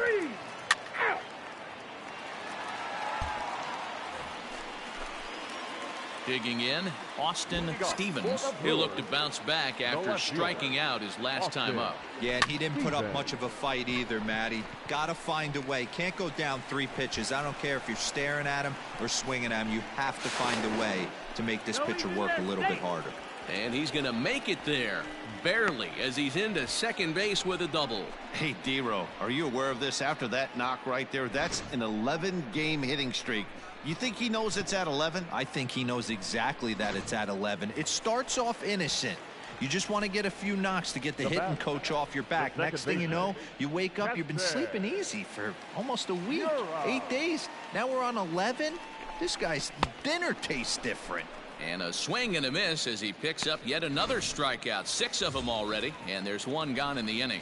Digging in, Austin Stevens. He'll look to bounce back after striking out his last time up. Yeah, and he didn't put up much of a fight either, Matty. Got to find a way. Can't go down 3 pitches. I don't care if you're staring at him or swinging at him. You have to find a way to make this pitcher work a little bit harder. And he's going to make it there. Barely, as he's into second base with a double. Hey, D-Row, are you aware of this? After that knock right there, that's an 11-game hitting streak. You think he knows it's at 11? I think he knows exactly that it's at 11. It starts off innocent. You just want to get a few knocks to get the hitting coach off your back. Next thing you know, you wake up, you've been sleeping easy for almost a week, 8 days. Now we're on 11. This guy's dinner tastes different. And a swing and a miss as he picks up yet another strikeout. 6 of them already, and there's 1 gone in the inning.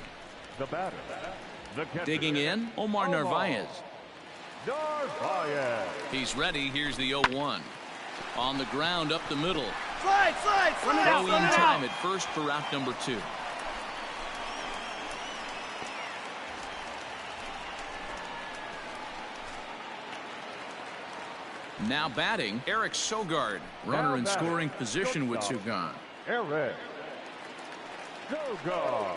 The batter, the catcher, digging in, Omar Narvaez. Narvaez. He's ready. Here's the 0-1. On the ground up the middle. Slide. Throw in time at first for out number 2. Now batting, Eric Sogard. Runner in scoring position with 2 gone. Eric Sogard.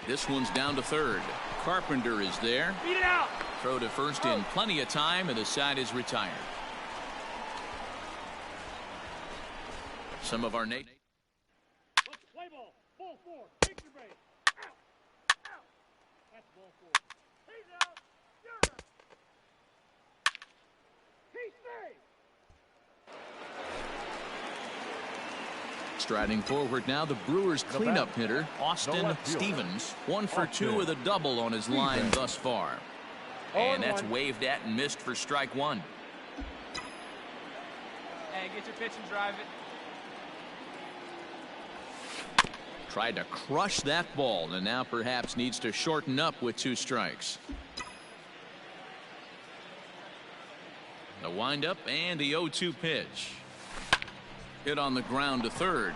This one's down to third. Carpenter is there. Beat it out. Throw to first in plenty of time, and the side is retired. Some of our Nate. Let's play ball. Ball 4. Take your base. Out. That's ball 4. He's out. You're out. He stays. Striding forward now, the Brewers cleanup hitter, Austin Stevens. 1 for 2 with a double on his line thus far. And that's waved at and missed for strike 1. Hey, get your pitch and drive it. Tried to crush that ball, and now perhaps needs to shorten up with 2 strikes. The windup and the 0-2 pitch. Hit on the ground to third.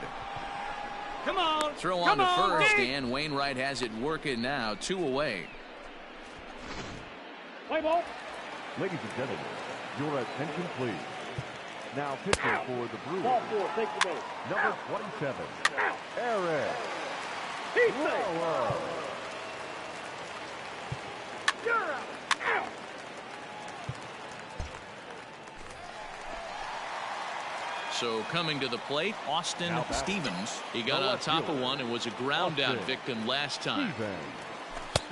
Come on. Throw on to first, and Wainwright has it working now. 2 away. Play ball. Ladies and gentlemen, your attention please. Now pitching for the Brewers. Ball 4, take the base. Number 27, Eric. He's Brewer. You're out. Out. So coming to the plate, Austin Stevens. He got on top of one and was a ground out victim last time.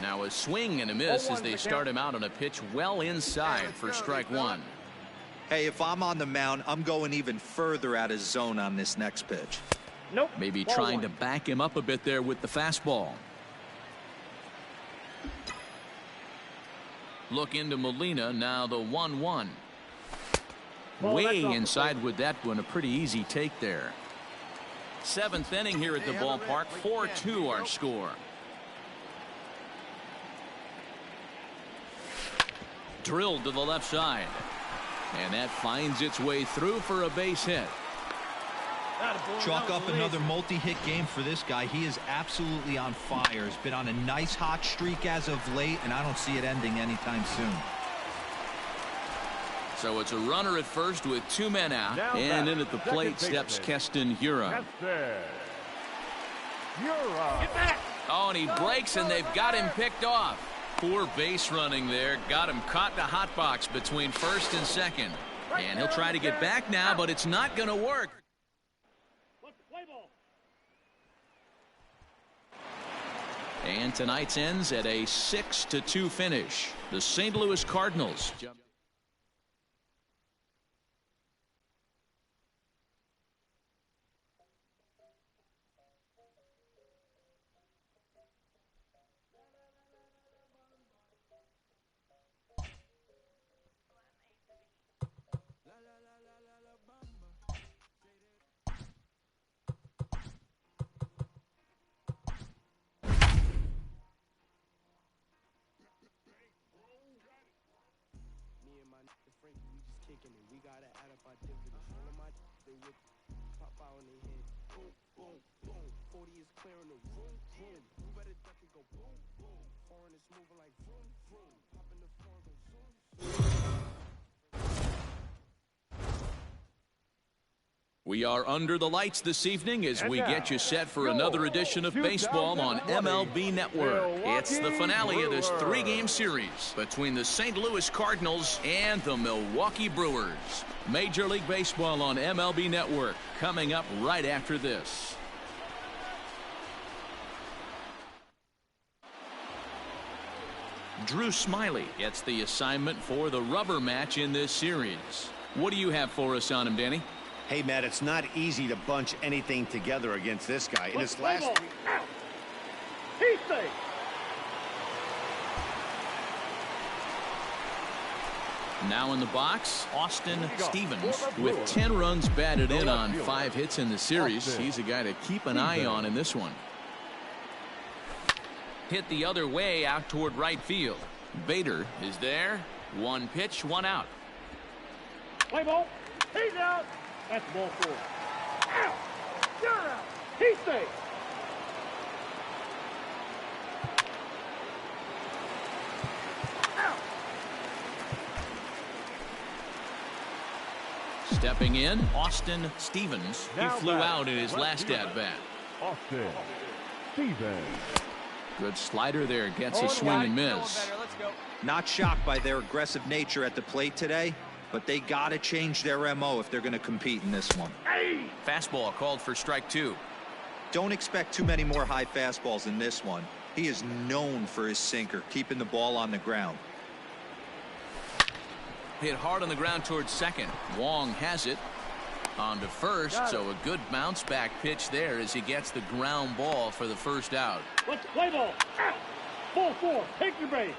Now a swing and a miss as they start him out on a pitch well inside for strike 1. Hey, if I'm on the mound, I'm going even further out of zone on this next pitch. Nope. Maybe trying to back him up a bit there with the fastball. Look into Molina, now the 1-1. Way inside with that one, a pretty easy take there. 7th inning here at the ballpark, 4-2 our score. Drilled to the left side. And that finds its way through for a base hit. Chalk up another multi-hit game for this guy. He is absolutely on fire. He's been on a nice hot streak as of late, and I don't see it ending anytime soon. So it's a runner at first with 2 men out. And in at the plate steps Keston Hiura. Oh, and he breaks, and they've got him picked off. Poor base running there. Got him caught in a hot box between first and second. And he'll try to get back now, but it's not going to work. And tonight's ends at a 6-2 finish. The St. Louis Cardinals. We are under the lights this evening as we get you set for another edition of baseball on MLB Network. It's the finale of this three-game series between the St. Louis Cardinals and the Milwaukee Brewers. Major League Baseball on MLB Network coming up right after this. Drew Smiley gets the assignment for the rubber match in this series. What do you have for us on him, Danny? Hey, Matt, it's not easy to bunch anything together against this guy. In his last... He's safe. Now in the box, Austin Stevens with 10 runs batted in on 5 hits in the series. He's a guy to keep an eye on in this one. Hit the other way out toward right field. Bader is there. 1 pitch, 1 out. Play ball. He's out. That's ball 4. Out. You're out. He's safe. Out. Stepping in, Austin Stevens. He flew out in his last at-bat. Austin Stevens. Good slider there. Gets a swing and miss. Not shocked by their aggressive nature at the plate today, but they got to change their MO if they're going to compete in this one. Hey. Fastball called for strike 2. Don't expect too many more high fastballs in this one. He is known for his sinker, keeping the ball on the ground. Hit hard on the ground towards second. Wong has it. On to first, so a good bounce back pitch there as he gets the ground ball for the first out. Let's play ball. Out. Ball 4. Take your base.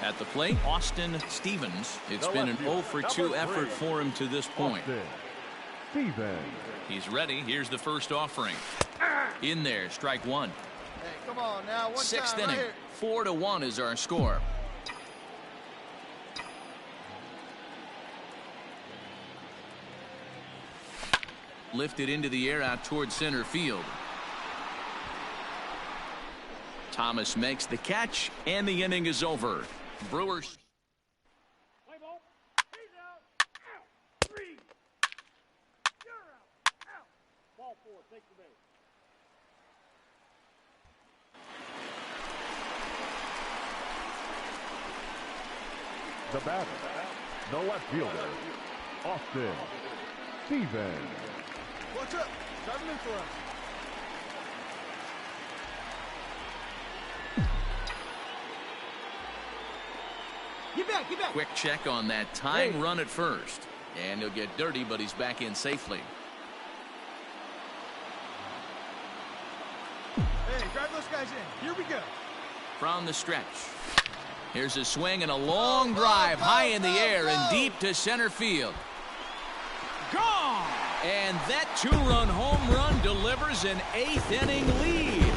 At the plate, Austin Stevens. It's been an 0 for 2 effort for him to this point. Stevens. He's ready. Here's the first offering. In there, strike 1. Hey, come on now. 6th inning. 4-1 is our score. Lifted into the air out towards center field. Thomas makes the catch, and the inning is over. Brewers. Play ball. He's out. Out. 3. You're out. Out. Ball 4. Take the base. The batter, the left fielder, Austin Stevens. What's up? Driving in for us. Get back, get back. Quick check on that tying run at first. And he'll get dirty, but he's back in safely. Hey, drive those guys in. Here we go. From the stretch. Here's a swing and a long drive high in the air and deep to center field. Gone! And that 2-run home run delivers an 8th inning lead.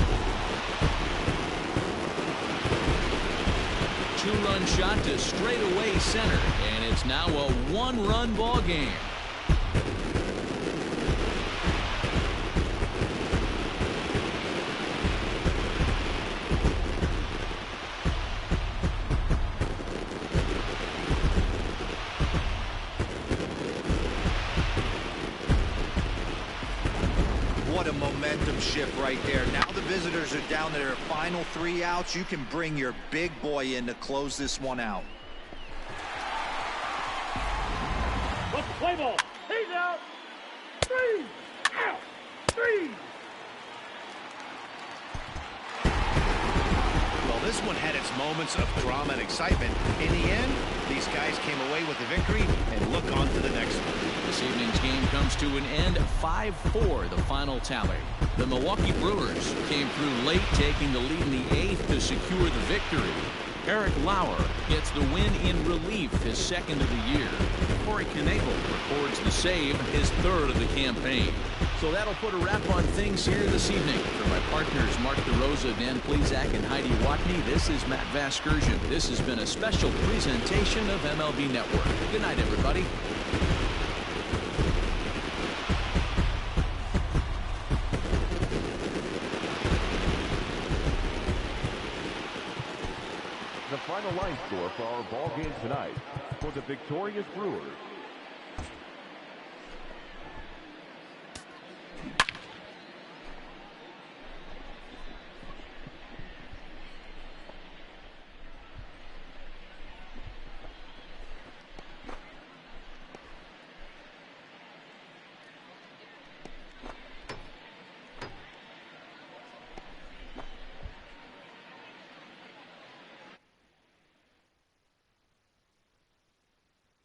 2-run shot to straightaway center, and it's now a 1-run ball game. What a momentum shift right there. Now the visitors are down to their final 3 outs. You can bring your big boy in to close this one out. Let's play ball. He's out. 3. Out. 3. Well, this one had its moments of drama and excitement. In the end, these guys came away with the victory and look on to the next one. This evening's game comes to an end. 5-4, the final tally. The Milwaukee Brewers came through late, taking the lead in the 8th to secure the victory. Eric Lauer gets the win in relief, his 2nd of the year. Corey Knebel records the save, his 3rd of the campaign. So that'll put a wrap on things here this evening. For my partners, Mark DeRosa, Dan Plezak, and Heidi Watney, this is Matt Vasgersian. This has been a special presentation of MLB Network. Good night, everybody. The final line score for our ball game tonight. For the victorious Brewers,